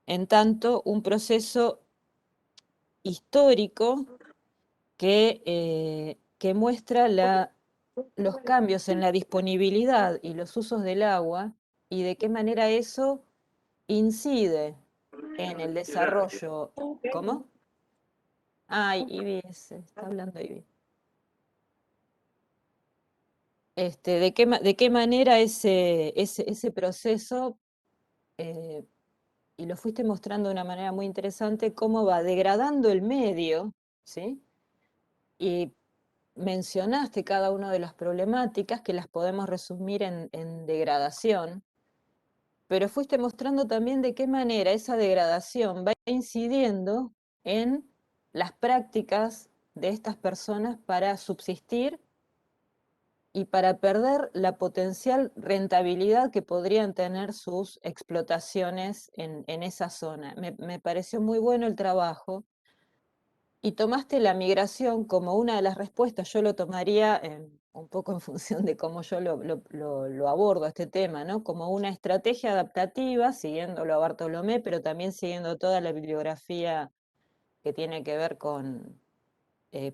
en tanto un proceso histórico que muestra los cambios en la disponibilidad y los usos del agua y de qué manera eso incide en el desarrollo. ¿Cómo? Ay, Ivy, está hablando Ivy. De qué manera ese proceso, y lo fuiste mostrando de una manera muy interesante, cómo va degradando el medio, ¿sí? Y mencionaste cada una de las problemáticas que las podemos resumir en degradación, pero fuiste mostrando también de qué manera esa degradación va incidiendo en las prácticas de estas personas para subsistir y para perder la potencial rentabilidad que podrían tener sus explotaciones en esa zona. Me pareció muy bueno el trabajo y tomaste la migración como una de las respuestas. Yo lo tomaría un poco en función de cómo yo lo abordo este tema, ¿no? Como una estrategia adaptativa, siguiéndolo a Bartolomé, pero también siguiendo toda la bibliografía que tiene que ver con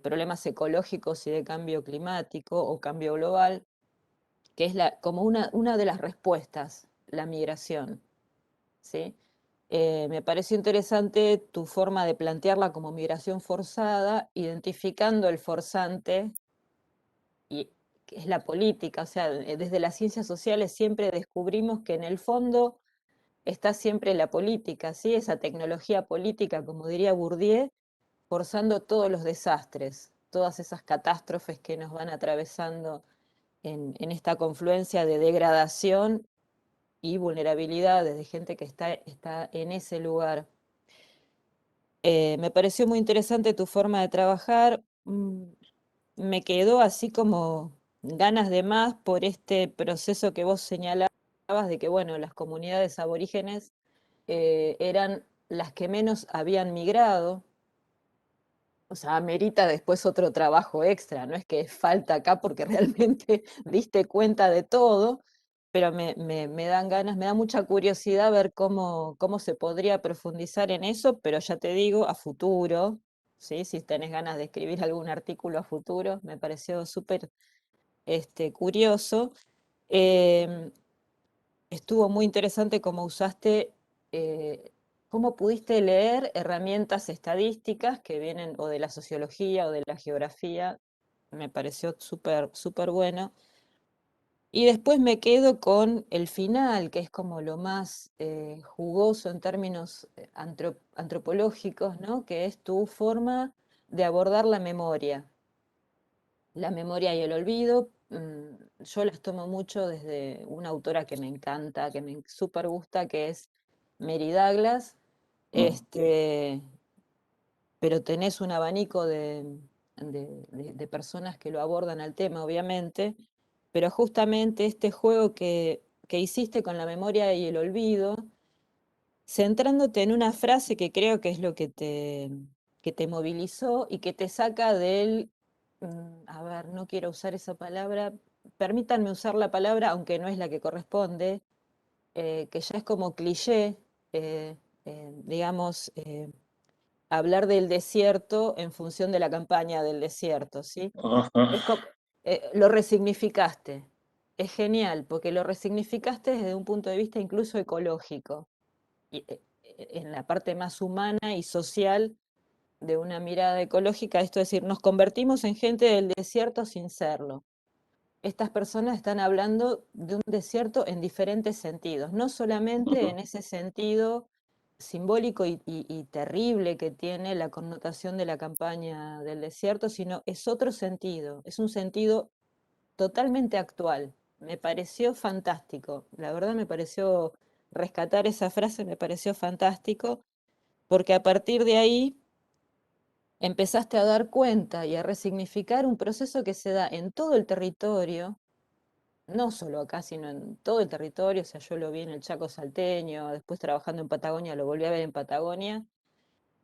problemas ecológicos y de cambio climático o cambio global, que es como una de las respuestas, la migración, ¿sí? Me pareció interesante tu forma de plantearla como migración forzada, identificando el forzante, y que es la política. O sea, desde las ciencias sociales siempre descubrimos que en el fondo está siempre la política, ¿sí? Esa tecnología política, como diría Bourdieu, forzando todos los desastres, todas esas catástrofes que nos van atravesando en esta confluencia de degradación y vulnerabilidades de gente que está en ese lugar. Me pareció muy interesante tu forma de trabajar. Me quedó así como ganas de más por este proceso que vos señalabas de que, bueno, las comunidades aborígenes eran las que menos habían migrado. O sea, amerita después otro trabajo extra, no es que falta acá porque realmente diste cuenta de todo, pero me dan ganas, me da mucha curiosidad ver cómo se podría profundizar en eso, pero ya te digo, a futuro, ¿sí? Si tenés ganas de escribir algún artículo a futuro, me pareció súper curioso. Em, Estuvo muy interesante cómo usaste, cómo pudiste leer herramientas estadísticas que vienen o de la sociología o de la geografía. Me pareció súper, súper bueno. Y después me quedo con el final, que es como lo más jugoso en términos antropológicos, ¿no? Que es tu forma de abordar la memoria. La memoria y el olvido, yo las tomo mucho desde una autora que me encanta, que me súper gusta, que es Mary Douglas, este, pero tenés un abanico de personas que lo abordan al tema, obviamente, pero justamente este juego que hiciste con la memoria y el olvido, centrándote en una frase que creo que es lo que te movilizó y que te saca a ver, no quiero usar esa palabra, permítanme usar la palabra, aunque no es la que corresponde, que ya es como cliché, digamos, hablar del desierto en función de la campaña del desierto, ¿sí? Ajá. Es como, lo resignificaste. Es genial, porque lo resignificaste desde un punto de vista incluso ecológico en la parte más humana y social de una mirada ecológica, esto es decir, nos convertimos en gente del desierto sin serlo. Estas personas están hablando de un desierto en diferentes sentidos, no solamente en ese sentido simbólico y terrible que tiene la connotación de la campaña del desierto, sino es otro sentido, es un sentido totalmente actual. Me pareció fantástico, la verdad me pareció rescatar esa frase, me pareció fantástico. porque a partir de ahí empezaste a dar cuenta y a resignificar un proceso que se da en todo el territorio, no solo acá, sino en todo el territorio. O sea, yo lo vi en el Chaco salteño, después trabajando en Patagonia, lo volví a ver en Patagonia,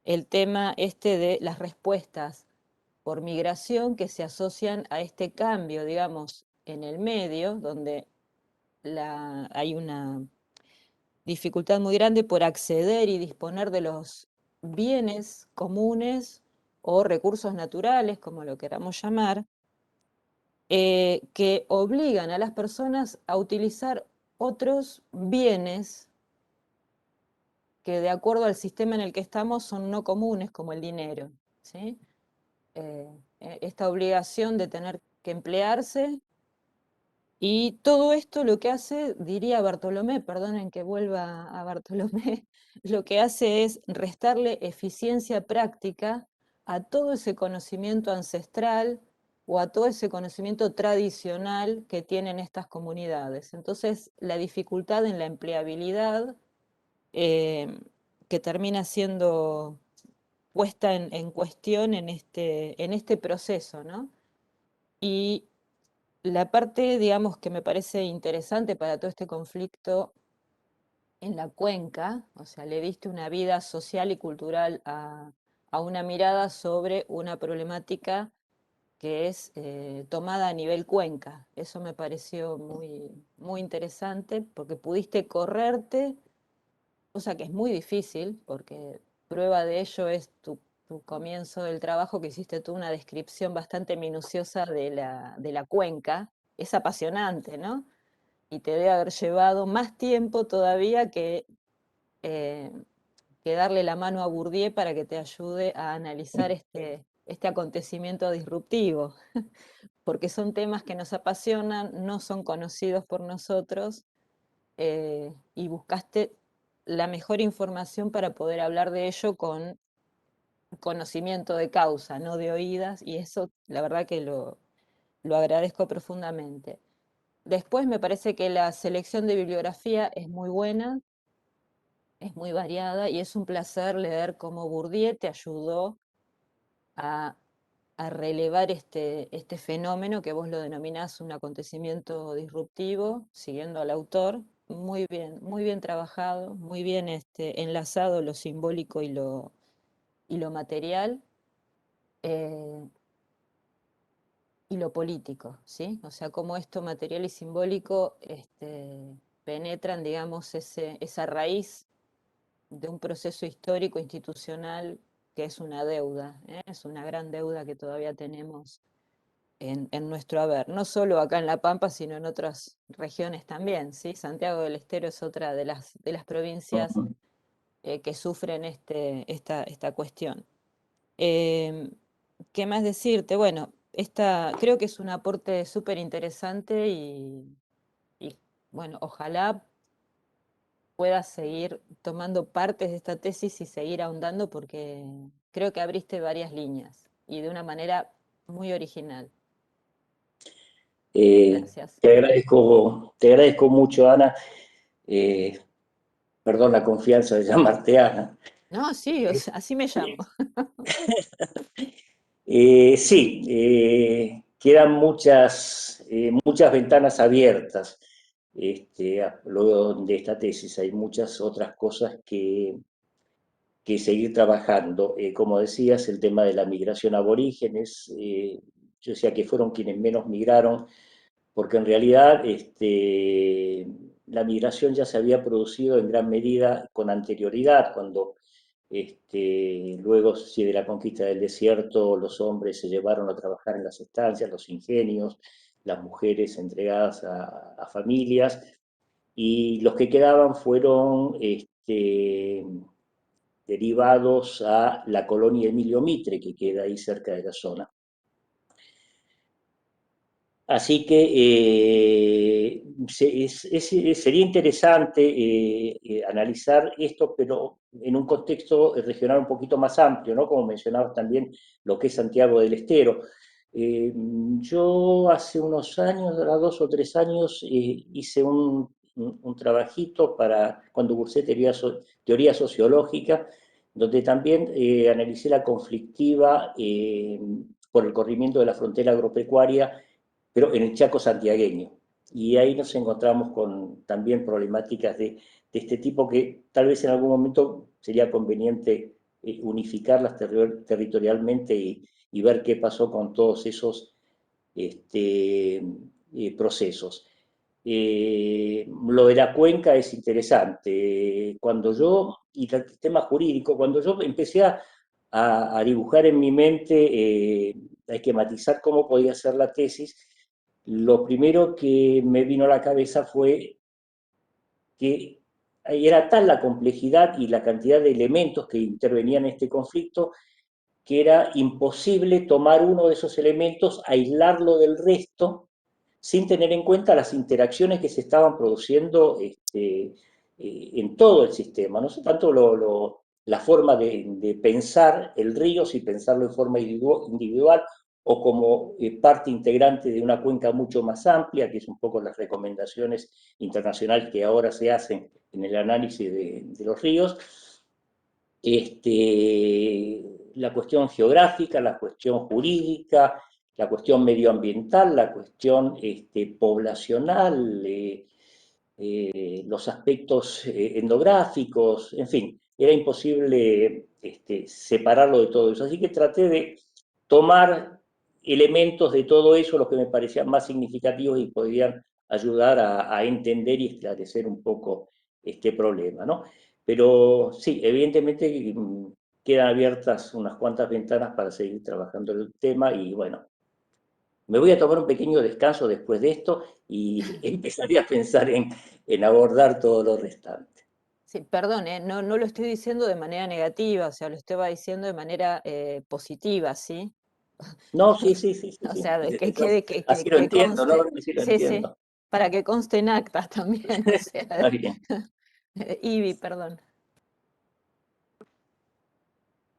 el tema este de las respuestas por migración que se asocian a este cambio, digamos, en el medio, donde hay una dificultad muy grande por acceder y disponer de los bienes comunes o recursos naturales, como lo queramos llamar, que obligan a las personas a utilizar otros bienes que, de acuerdo al sistema en el que estamos, son no comunes, como el dinero, ¿sí? Esta obligación de tener que emplearse. Y todo esto lo que hace, diría Bartolomé, perdonen que vuelva a Bartolomé, lo que hace es restarle eficiencia práctica a todo ese conocimiento ancestral o a todo ese conocimiento tradicional que tienen estas comunidades. Entonces, la dificultad en la empleabilidad, que termina siendo puesta en cuestión en este proceso, ¿no? Y la parte, digamos, que me parece interesante para todo este conflicto en la cuenca, o sea, le diste una vida social y cultural a una mirada sobre una problemática que es tomada a nivel cuenca. Eso me pareció muy, muy interesante porque pudiste correrte, cosa que es muy difícil, porque prueba de ello es tu comienzo del trabajo, que hiciste tú una descripción bastante minuciosa de la cuenca. Es apasionante, ¿no? Y te debe haber llevado más tiempo todavía eh, que darle la mano a Bourdieu para que te ayude a analizar este acontecimiento disruptivo, porque son temas que nos apasionan, no son conocidos por nosotros, y buscaste la mejor información para poder hablar de ello con conocimiento de causa, no de oídas, y eso la verdad que lo agradezco profundamente. Después me parece que la selección de bibliografía es muy buena, es muy variada, y es un placer leer cómo Bourdieu te ayudó a, a relevar este fenómeno que vos lo denominás un acontecimiento disruptivo, siguiendo al autor. Muy bien trabajado, muy bien enlazado lo simbólico y lo material. eh, y lo político, ¿sí? O sea, cómo esto material y simbólico penetran, digamos, esa raíz de un proceso histórico institucional que es una deuda, ¿eh? Es una gran deuda que todavía tenemos en nuestro haber, no solo acá en La Pampa, sino en otras regiones también, ¿sí? Santiago del Estero es otra de las provincias que sufren esta cuestión. Em, ¿Qué más decirte? Bueno, creo que es un aporte súper interesante y, bueno, ojalá puedas seguir tomando partes de esta tesis y seguir ahondando, porque creo que abriste varias líneas y de una manera muy original. Eh, Gracias. te agradezco mucho, Ana. Eh, Perdón la confianza de llamarte Ana. No, sí, o sea, así me llamo. Sí, quedan muchas ventanas abiertas luego de esta tesis. Hay muchas otras cosas que seguir trabajando. Como decías, el tema de la migración aborígenes, yo decía que fueron quienes menos migraron, porque en realidad la migración ya se había producido en gran medida con anterioridad, cuando luego de la conquista del desierto los hombres se llevaron a trabajar en las estancias, los ingenios, las mujeres entregadas a familias, y los que quedaban fueron derivados a la colonia Emilio Mitre, que queda ahí cerca de la zona. Así que sería interesante analizar esto, pero en un contexto regional un poquito más amplio, ¿no? Como mencionabas también lo que es Santiago del Estero. Yo hace unos años, 2 o 3 años, hice un trabajito cuando cursé teoría sociológica, donde también analicé la conflictiva por el corrimiento de la frontera agropecuaria, pero en el Chaco santiagueño. Y ahí nos encontramos con también problemáticas de este tipo que tal vez en algún momento sería conveniente unificarlas territorialmente y ver qué pasó con todos esos procesos. Lo de la cuenca es interesante. Y el tema jurídico, cuando yo empecé a dibujar en mi mente, a esquematizar cómo podía ser la tesis, lo primero que me vino a la cabeza fue que era tal la complejidad y la cantidad de elementos que intervenían en este conflicto que era imposible tomar uno de esos elementos, aislarlo del resto, sin tener en cuenta las interacciones que se estaban produciendo en todo el sistema. No sé tanto la forma de pensar el río, si pensarlo en forma individual o como parte integrante de una cuenca mucho más amplia, que es un poco las recomendaciones internacionales que ahora se hacen en el análisis de los ríos. La cuestión geográfica, la cuestión jurídica, la cuestión medioambiental, la cuestión poblacional, los aspectos etnográficos, en fin, era imposible separarlo de todo eso. Así que traté de tomar elementos de todo eso, los que me parecían más significativos y podían ayudar a entender y esclarecer un poco este problema, ¿no? Pero sí, evidentemente quedan abiertas unas cuantas ventanas para seguir trabajando el tema y bueno, me voy a tomar un pequeño descanso después de esto y empezaría a pensar en abordar todo lo restante. Sí, perdón, no lo estoy diciendo de manera negativa, o sea, lo estaba diciendo de manera positiva, ¿sí? No, sí, sí, sí, sí, O sí. sea, que quede, Así lo entiendo, ¿no? conste, Sí lo sí, sí, entiendo. para que conste en actas también, o Está sea, bien. Ivi, perdón.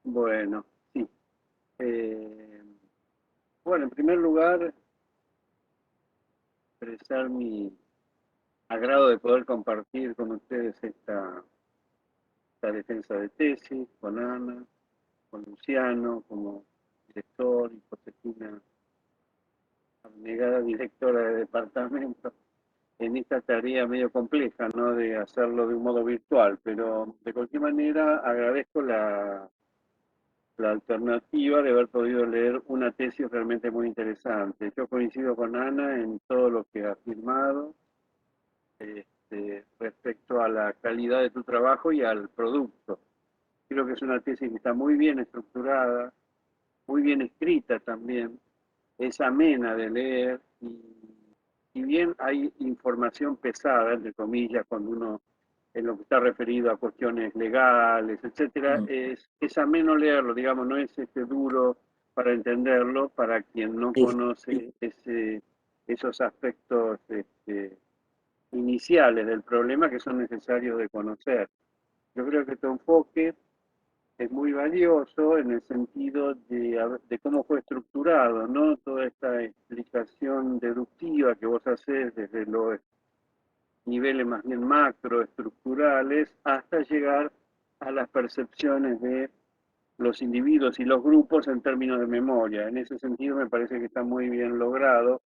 Bueno, sí. Eh, bueno, en primer lugar, expresar mi agrado de poder compartir con ustedes esta defensa de tesis, con Ana, con Luciano, como director, y Josefina, abnegada directora de departamento, en esta tarea medio compleja, ¿no? De hacerlo de un modo virtual, pero de cualquier manera agradezco la alternativa de haber podido leer una tesis realmente muy interesante. Yo coincido con Ana en todo lo que ha afirmado respecto a la calidad de tu trabajo y al producto. Creo que es una tesis que está muy bien estructurada, muy bien escrita también, es amena de leer y bien hay información pesada, entre comillas, cuando uno en lo que está referido a cuestiones legales, etcétera, es ameno leerlo, digamos, no es duro para entenderlo para quien no Sí, conoce esos aspectos iniciales del problema que son necesarios de conocer. Yo creo que tu enfoque es muy valioso en el sentido de cómo fue estructurado, ¿no? Toda esta explicación deductiva que vos hacés desde los niveles más bien macroestructurales hasta llegar a las percepciones de los individuos y los grupos en términos de memoria. En ese sentido me parece que está muy bien logrado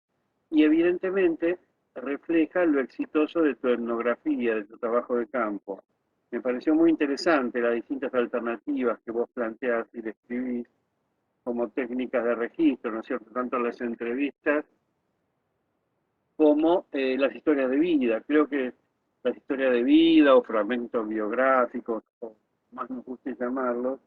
y evidentemente refleja lo exitoso de tu etnografía, de tu trabajo de campo. Me pareció muy interesante las distintas alternativas que vos planteás y describís como técnicas de registro, ¿no es cierto? Tanto las entrevistas como las historias de vida. Creo que las historias de vida o fragmentos biográficos, o más nos guste llamarlos,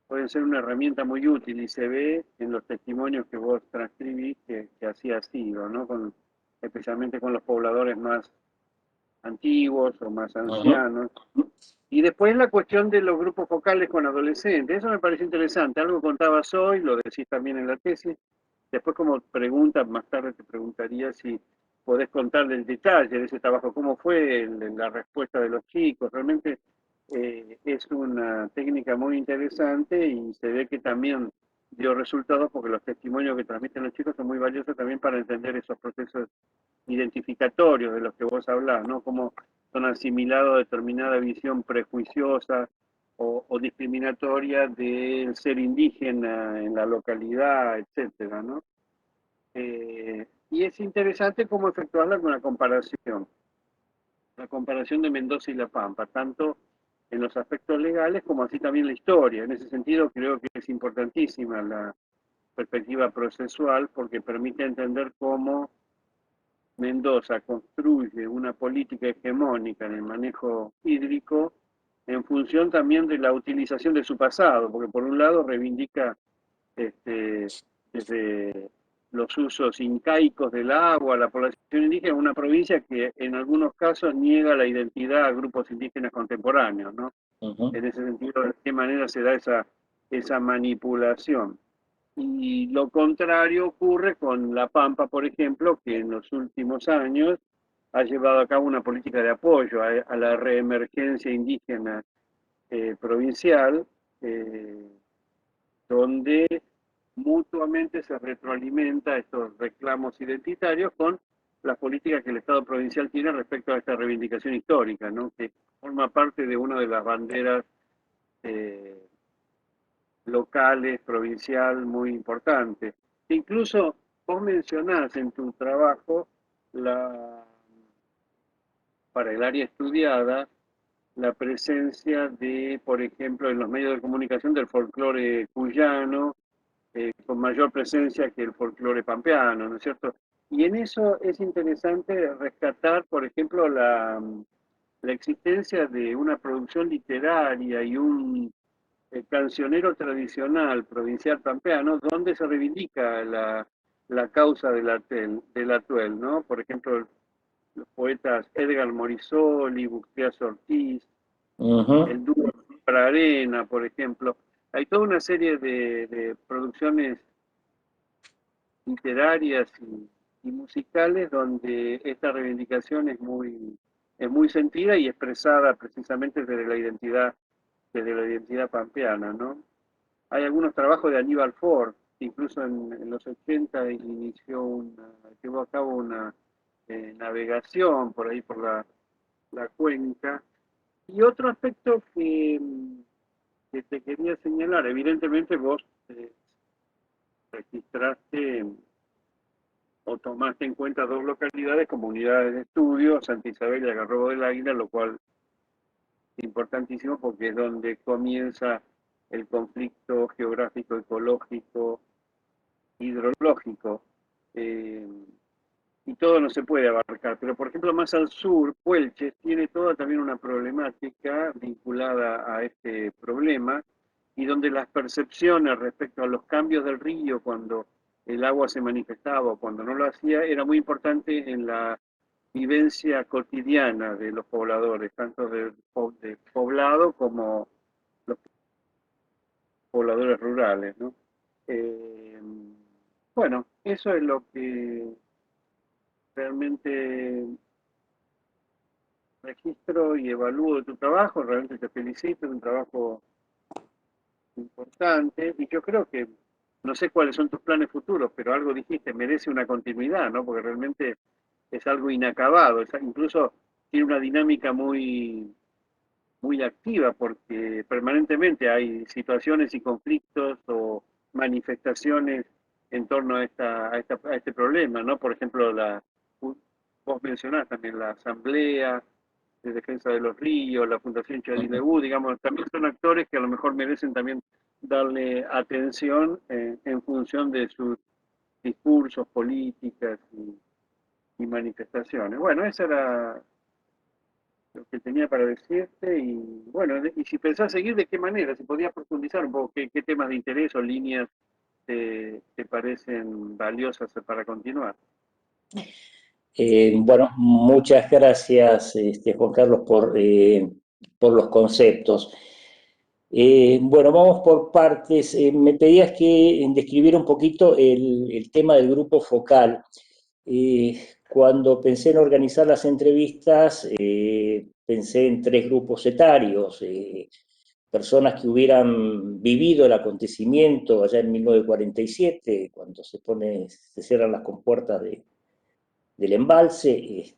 pueden ser una herramienta muy útil y se ve en los testimonios que vos transcribís que así ha sido, ¿no? Especialmente con los pobladores más antiguos o más ancianos. Y después la cuestión de los grupos focales con adolescentes, eso me parece interesante, algo contabas hoy, lo decís también en la tesis, después como pregunta, más tarde te preguntaría si podés contar del detalle de ese trabajo, cómo fue la respuesta de los chicos, realmente es una técnica muy interesante y se ve que también dio resultados porque los testimonios que transmiten los chicos son muy valiosos también para entender esos procesos identificatorios de los que vos hablás, ¿no? Cómo son asimilados a determinada visión prejuiciosa o discriminatoria del ser indígena en la localidad, etcétera, ¿no? Y es interesante cómo efectuarla con la comparación de Mendoza y La Pampa, tanto en los aspectos legales como así también la historia. En ese sentido creo que es importantísima la perspectiva procesual porque permite entender cómo Mendoza construye una política hegemónica en el manejo hídrico en función también de la utilización de su pasado, porque por un lado reivindica desde los usos incaicos del agua, la población indígena, una provincia que en algunos casos niega la identidad a grupos indígenas contemporáneos, ¿no? En ese sentido, ¿de qué manera se da esa manipulación? Y lo contrario ocurre con La Pampa, por ejemplo, que en los últimos años ha llevado a cabo una política de apoyo a la reemergencia indígena provincial, donde mutuamente se retroalimenta estos reclamos identitarios con las políticas que el Estado provincial tiene respecto a esta reivindicación histórica, ¿no? Que forma parte de una de las banderas locales, provincial, muy importante. Incluso vos mencionás en tu trabajo para el área estudiada la presencia de, por ejemplo, en los medios de comunicación del folclore cuyano, con mayor presencia que el folclore pampeano, ¿no es cierto? Y en eso es interesante rescatar, por ejemplo, la existencia de una producción literaria y un cancionero tradicional provincial pampeano, donde se reivindica la causa del atuel, ¿no? Por ejemplo, los poetas Edgar Morisoli, Bustias Ortiz, el dúo para Arena, por ejemplo. Hay toda una serie de producciones literarias y musicales donde esta reivindicación es muy sentida y expresada precisamente desde la identidad pampeana, ¿no? Hay algunos trabajos de Aníbal Ford, incluso en los 80 llevó a cabo una navegación por ahí por la cuenca. Y otro aspecto que te quería señalar, evidentemente vos registraste o tomaste en cuenta dos localidades como unidades de estudio, Santa Isabel y Algarrobo del Águila, lo cual es importantísimo porque es donde comienza el conflicto geográfico, ecológico, hidrológico. Y todo no se puede abarcar, pero por ejemplo más al sur, Puelches tiene toda también una problemática vinculada a este problema y donde las percepciones respecto a los cambios del río cuando el agua se manifestaba o cuando no lo hacía era muy importante en la vivencia cotidiana de los pobladores, tanto del poblado como los pobladores rurales, ¿no? Bueno, eso es lo que realmente registro y evalúo de tu trabajo, realmente te felicito, es un trabajo importante y yo creo que, no sé cuáles son tus planes futuros, pero algo dijiste, merece una continuidad, ¿no? Porque realmente es algo inacabado, incluso tiene una dinámica muy activa porque permanentemente hay situaciones y conflictos o manifestaciones en torno a este problema, ¿no? Por ejemplo, vos mencionás también la Asamblea de Defensa de los Ríos, la Fundación Chadilebú, digamos, también son actores que a lo mejor merecen también darle atención en función de sus discursos, políticas y manifestaciones. Bueno, eso era lo que tenía para decirte y bueno, y si pensás seguir, ¿de qué manera? Si podías profundizar un poco, ¿qué temas de interés o líneas te parecen valiosas para continuar? Bueno, muchas gracias, Juan Carlos, por los conceptos. Bueno, vamos por partes. Me pedías que describiera un poquito el tema del grupo focal. Cuando pensé en organizar las entrevistas, pensé en 3 grupos etarios, personas que hubieran vivido el acontecimiento allá en 1947, cuando se cierran las compuertas del embalse,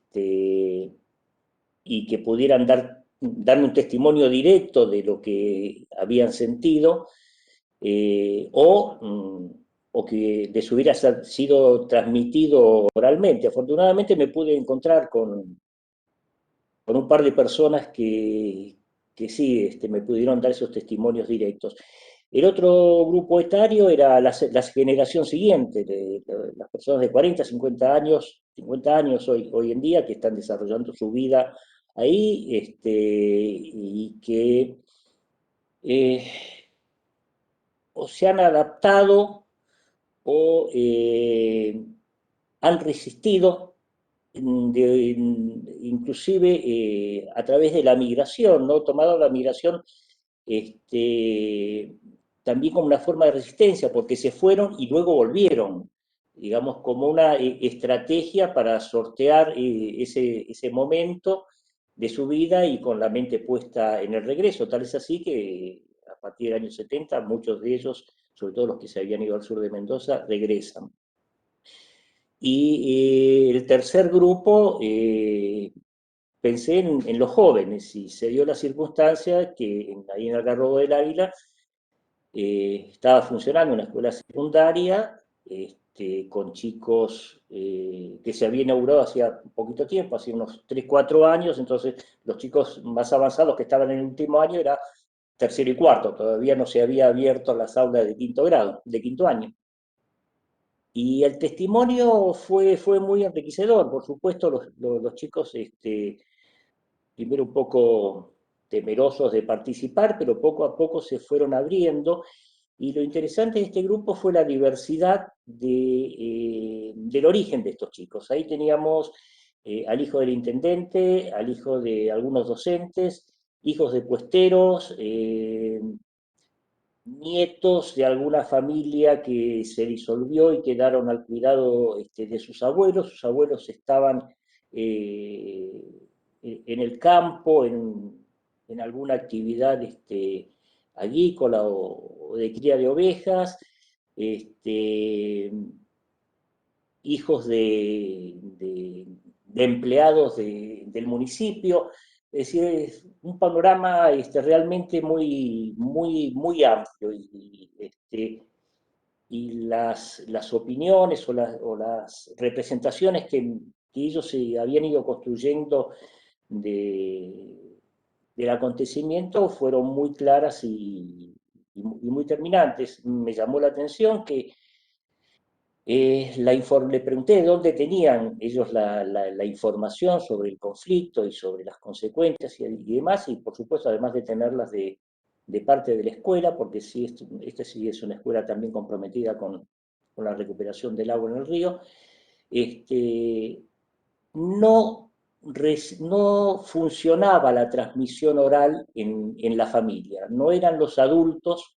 y que pudieran darme un testimonio directo de lo que habían sentido, o que les hubiera sido transmitido oralmente. Afortunadamente me pude encontrar con un par de personas que sí me pudieron dar esos testimonios directos. El otro grupo etario era la generación siguiente, las personas de 40, 50 años hoy en día, que están desarrollando su vida ahí, y que o se han adaptado o han resistido, inclusive a través de la migración, ¿no? Tomado la migración también como una forma de resistencia, porque se fueron y luego volvieron, digamos, como una estrategia para sortear ese momento de su vida y con la mente puesta en el regreso. Tal es así que a partir del año 70 muchos de ellos, sobre todo los que se habían ido al sur de Mendoza, regresan. Y el tercer grupo, pensé en los jóvenes, y se dio la circunstancia que ahí en Algarrobo del Águila estaba funcionando una escuela secundaria con chicos que se había inaugurado hacía poquito tiempo, hacía unos 3, 4 años. Entonces los chicos más avanzados que estaban en el último año era tercero y cuarto, todavía no se había abierto las aulas de quinto grado, de quinto año. Y el testimonio fue muy enriquecedor. Por supuesto, los chicos, primero un poco temerosos de participar, pero poco a poco se fueron abriendo. Y lo interesante de este grupo fue la diversidad del origen de estos chicos. Ahí teníamos al hijo del intendente, al hijo de algunos docentes, hijos de puesteros, nietos de alguna familia que se disolvió y quedaron al cuidado de sus abuelos. Sus abuelos estaban en el campo, en alguna actividad agrícola o de cría de ovejas, hijos de empleados del municipio. Es decir, es un panorama realmente muy amplio, y las opiniones o las representaciones que ellos se habían ido construyendo del acontecimiento fueron muy claras y muy terminantes. Me llamó la atención que le pregunté de dónde tenían ellos la información sobre el conflicto y sobre las consecuencias y demás, y por supuesto, además de tenerlas de parte de la escuela, porque sí, esta sí es una escuela también comprometida con la recuperación del agua en el río, no funcionaba la transmisión oral en la familia. No eran los adultos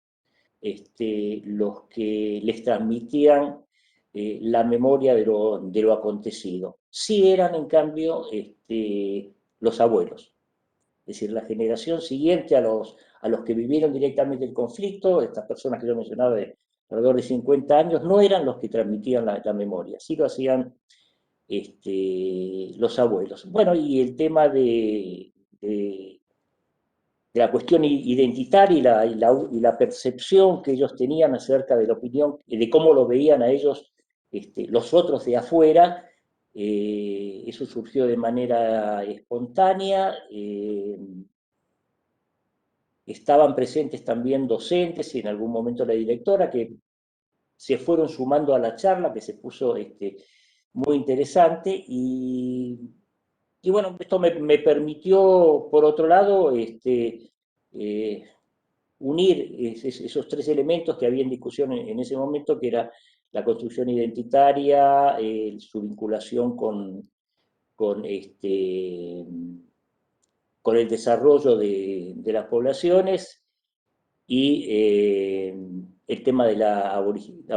los que les transmitían la memoria de lo acontecido. Sí eran, en cambio, los abuelos. Es decir, la generación siguiente a los que vivieron directamente el conflicto, estas personas que yo mencionaba de alrededor de 50 años, no eran los que transmitían la memoria, sí lo hacían los abuelos. Bueno, y el tema de la cuestión identitaria y la percepción que ellos tenían acerca de la opinión, de cómo lo veían a ellos los otros de afuera. Eso surgió de manera espontánea. Estaban presentes también docentes y en algún momento la directora, que se fueron sumando a la charla, que se puso muy interesante. Y bueno, esto me permitió, por otro lado, unir esos tres elementos que había en discusión en ese momento, que era la construcción identitaria, su vinculación con el desarrollo de las poblaciones y el tema de la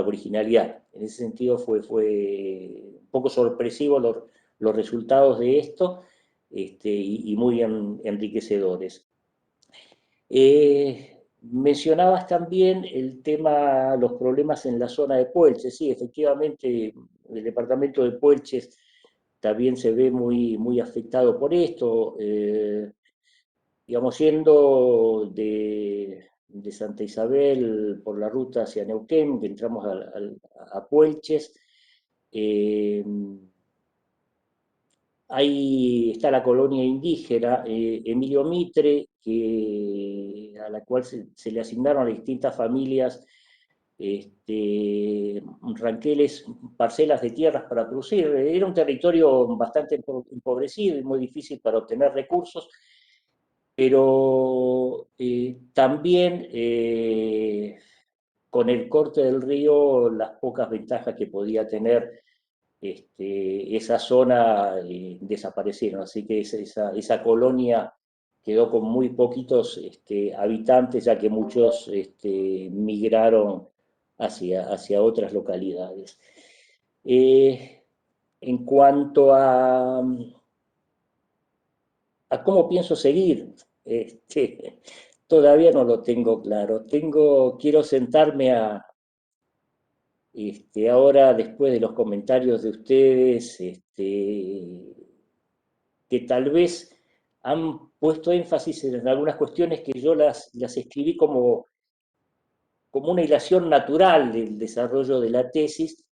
originalidad. En ese sentido fue un poco sorpresivo los resultados de esto, y muy enriquecedores. Mencionabas también el tema, los problemas en la zona de Puelches. Sí, efectivamente, el departamento de Puelches también se ve muy afectado por esto. Digamos, yendo de Santa Isabel por la ruta hacia Neuquén, que entramos a Puelches, ahí está la colonia indígena Emilio Mitre, a la cual se le asignaron a distintas familias ranqueles, parcelas de tierras para producir. Era un territorio bastante empobrecido y muy difícil para obtener recursos, pero también con el corte del río, las pocas ventajas que podía tener esa zona desaparecieron, así que esa colonia quedó con muy poquitos habitantes, ya que muchos migraron hacia otras localidades. En cuanto a cómo pienso seguir, todavía no lo tengo claro. Quiero sentarme ahora, después de los comentarios de ustedes, que tal vez han puesto énfasis en algunas cuestiones que yo las escribí como una hilación natural del desarrollo de la tesis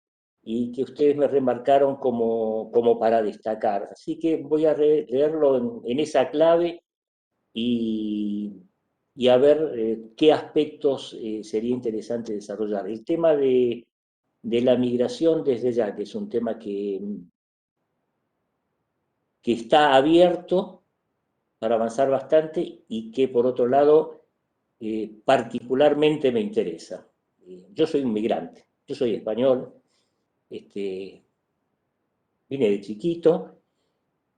y que ustedes me remarcaron como para destacar. Así que voy a leerlo en esa clave y a ver qué aspectos sería interesante desarrollar. El tema de la migración desde ya, que es un tema que está abierto para avanzar bastante y que por otro lado particularmente me interesa. Yo soy un migrante, yo soy español, vine de chiquito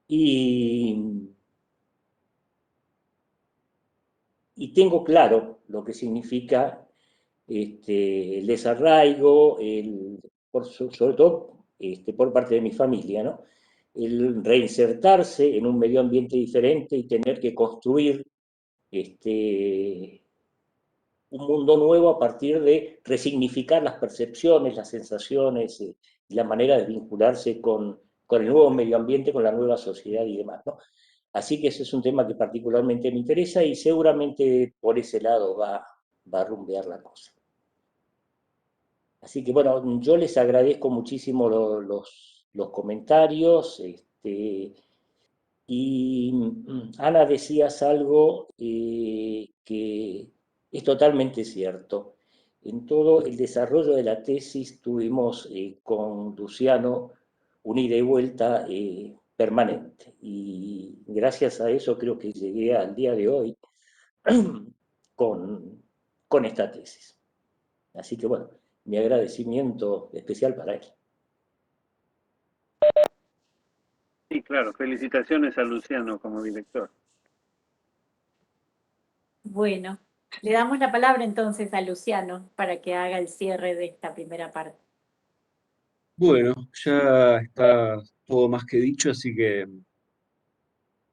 y tengo claro lo que significa el desarraigo, sobre todo por parte de mi familia, ¿no? El reinsertarse en un medio ambiente diferente y tener que construir un mundo nuevo a partir de resignificar las percepciones, las sensaciones y la manera de vincularse con el nuevo medio ambiente, con la nueva sociedad y demás, ¿no? Así que ese es un tema que particularmente me interesa y seguramente por ese lado va a rumbear la cosa. Así que bueno, yo les agradezco muchísimo los comentarios. Y Ana, decías algo que es totalmente cierto. En todo el desarrollo de la tesis tuvimos con Luciano una ida y vuelta permanente. Y gracias a eso creo que llegué al día de hoy con esta tesis. Así que bueno, mi agradecimiento especial para él. Sí, claro, felicitaciones a Luciano como director. Bueno, le damos la palabra entonces a Luciano para que haga el cierre de esta primera parte. Bueno, ya está todo más que dicho, así que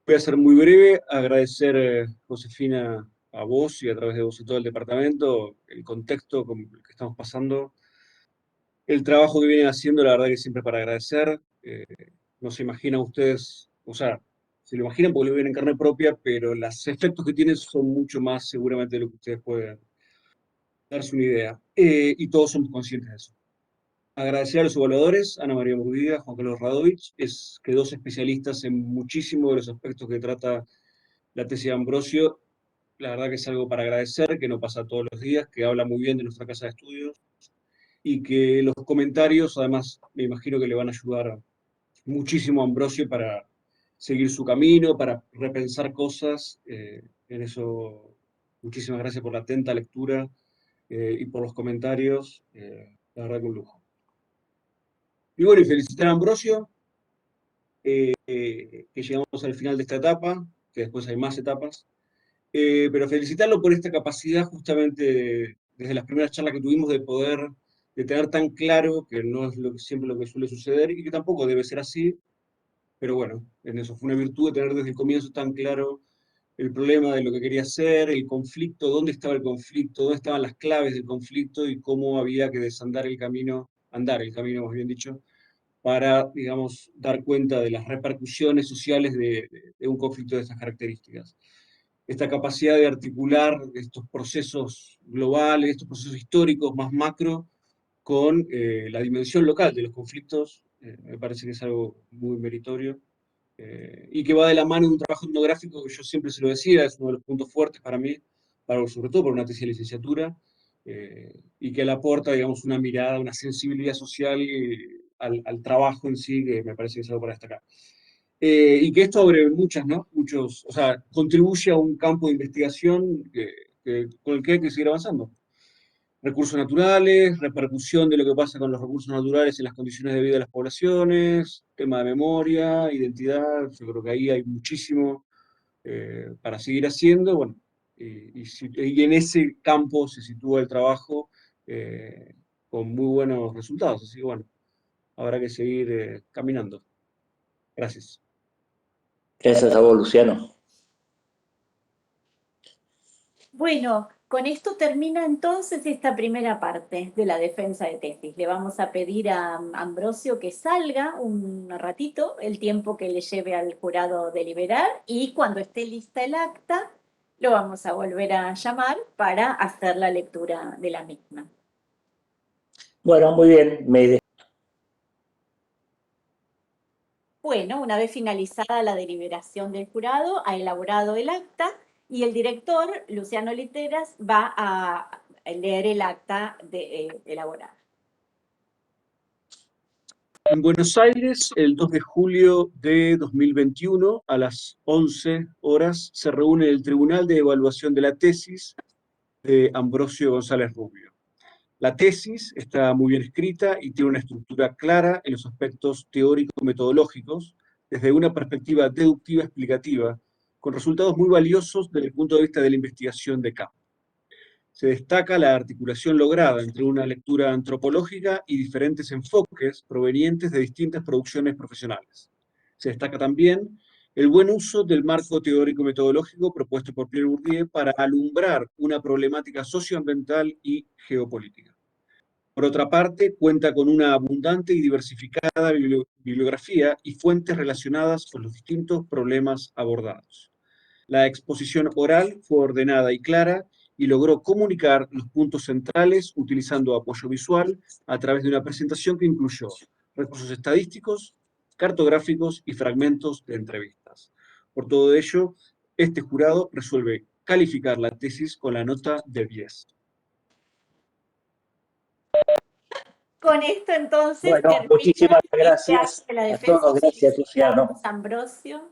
voy a ser muy breve. Agradecer, Josefina, a vos y a través de vos a todo el departamento, el contexto con el que estamos pasando, el trabajo que vienen haciendo, la verdad que siempre para agradecer. No se imaginan ustedes, o sea, se lo imaginan porque lo viven en carne propia, pero los efectos que tienen son mucho más seguramente de lo que ustedes pueden darse una idea. Y todos somos conscientes de eso. Agradecer a los evaluadores, Ana María Murguía, Juan Carlos Radovich, que dos especialistas en muchísimos de los aspectos que trata la tesis de Ambrosio. La verdad que es algo para agradecer, que no pasa todos los días, que habla muy bien de nuestra casa de estudios y que los comentarios, además, me imagino que le van a ayudar muchísimo a Ambrosio para seguir su camino, para repensar cosas. En eso, muchísimas gracias por la atenta lectura y por los comentarios. La verdad que un lujo. Y bueno, y felicitar a Ambrosio, que llegamos al final de esta etapa, que después hay más etapas, pero felicitarlo por esta capacidad justamente desde las primeras charlas que tuvimos de tener tan claro que no es siempre lo que suele suceder y que tampoco debe ser así, pero bueno, en eso fue una virtud de tener desde el comienzo tan claro el problema de lo que quería hacer, el conflicto, dónde estaba el conflicto, dónde estaban las claves del conflicto y cómo había que andar el camino más bien dicho, para, digamos, dar cuenta de las repercusiones sociales de un conflicto de estas características. Esta capacidad de articular estos procesos globales, estos procesos históricos más macro, con la dimensión local de los conflictos, me parece que es algo muy meritorio, y que va de la mano de un trabajo etnográfico que yo siempre se lo decía, es uno de los puntos fuertes para mí, sobre todo por una tesis de licenciatura, y que le aporta, digamos, una mirada, una sensibilidad social al trabajo en sí, que me parece que es algo para destacar. Y que esto abre muchos, o sea, contribuye a un campo de investigación con el que hay que seguir avanzando. Recursos naturales, repercusión de lo que pasa con los recursos naturales en las condiciones de vida de las poblaciones, tema de memoria, identidad, yo creo que ahí hay muchísimo para seguir haciendo, bueno, y en ese campo se sitúa el trabajo con muy buenos resultados, así que bueno, habrá que seguir caminando. Gracias. Gracias a vos, Luciano. Bueno, con esto termina entonces esta primera parte de la defensa de tesis. Le vamos a pedir a Ambrosio que salga un ratito, el tiempo que le lleve al jurado deliberar, y cuando esté lista el acta, lo vamos a volver a llamar para hacer la lectura de la misma. Bueno, muy bien. Bueno, una vez finalizada la deliberación del jurado, ha elaborado el acta y el director, Luciano Literas, va a leer el acta elaborada. En Buenos Aires, el 2 de julio de 2021, a las 11 horas, se reúne el Tribunal de Evaluación de la Tesis de Ambrosio González Rubio. La tesis está muy bien escrita y tiene una estructura clara en los aspectos teórico-metodológicos, desde una perspectiva deductiva explicativa, con resultados muy valiosos desde el punto de vista de la investigación de campo. Se destaca la articulación lograda entre una lectura antropológica y diferentes enfoques provenientes de distintas producciones profesionales. Se destaca también el buen uso del marco teórico-metodológico propuesto por Pierre Bourdieu para alumbrar una problemática socioambiental y geopolítica. Por otra parte, cuenta con una abundante y diversificada bibliografía y fuentes relacionadas con los distintos problemas abordados. La exposición oral fue ordenada y clara y logró comunicar los puntos centrales utilizando apoyo visual a través de una presentación que incluyó recursos estadísticos, cartográficos y fragmentos de entrevistas. Por todo ello, este jurado resuelve calificar la tesis con la nota de 10. Con esto entonces Bueno, termina muchísimas este gracias acto de la a defensa. todos. Gracias, Luciano. Ambrosio.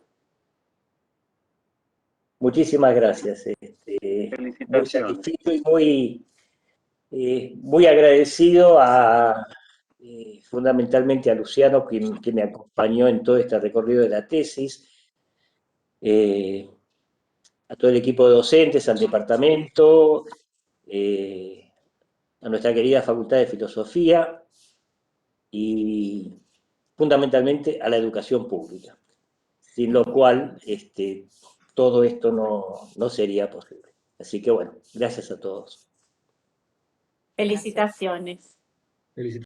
Muchísimas gracias. Muy Felicitaciones. satisfecho y muy agradecido fundamentalmente a Luciano, que me acompañó en todo este recorrido de la tesis, a todo el equipo de docentes, al departamento, a nuestra querida Facultad de Filosofía y fundamentalmente a la educación pública, sin lo cual todo esto no sería posible. Así que bueno, gracias a todos. Felicitaciones. Felicitaciones.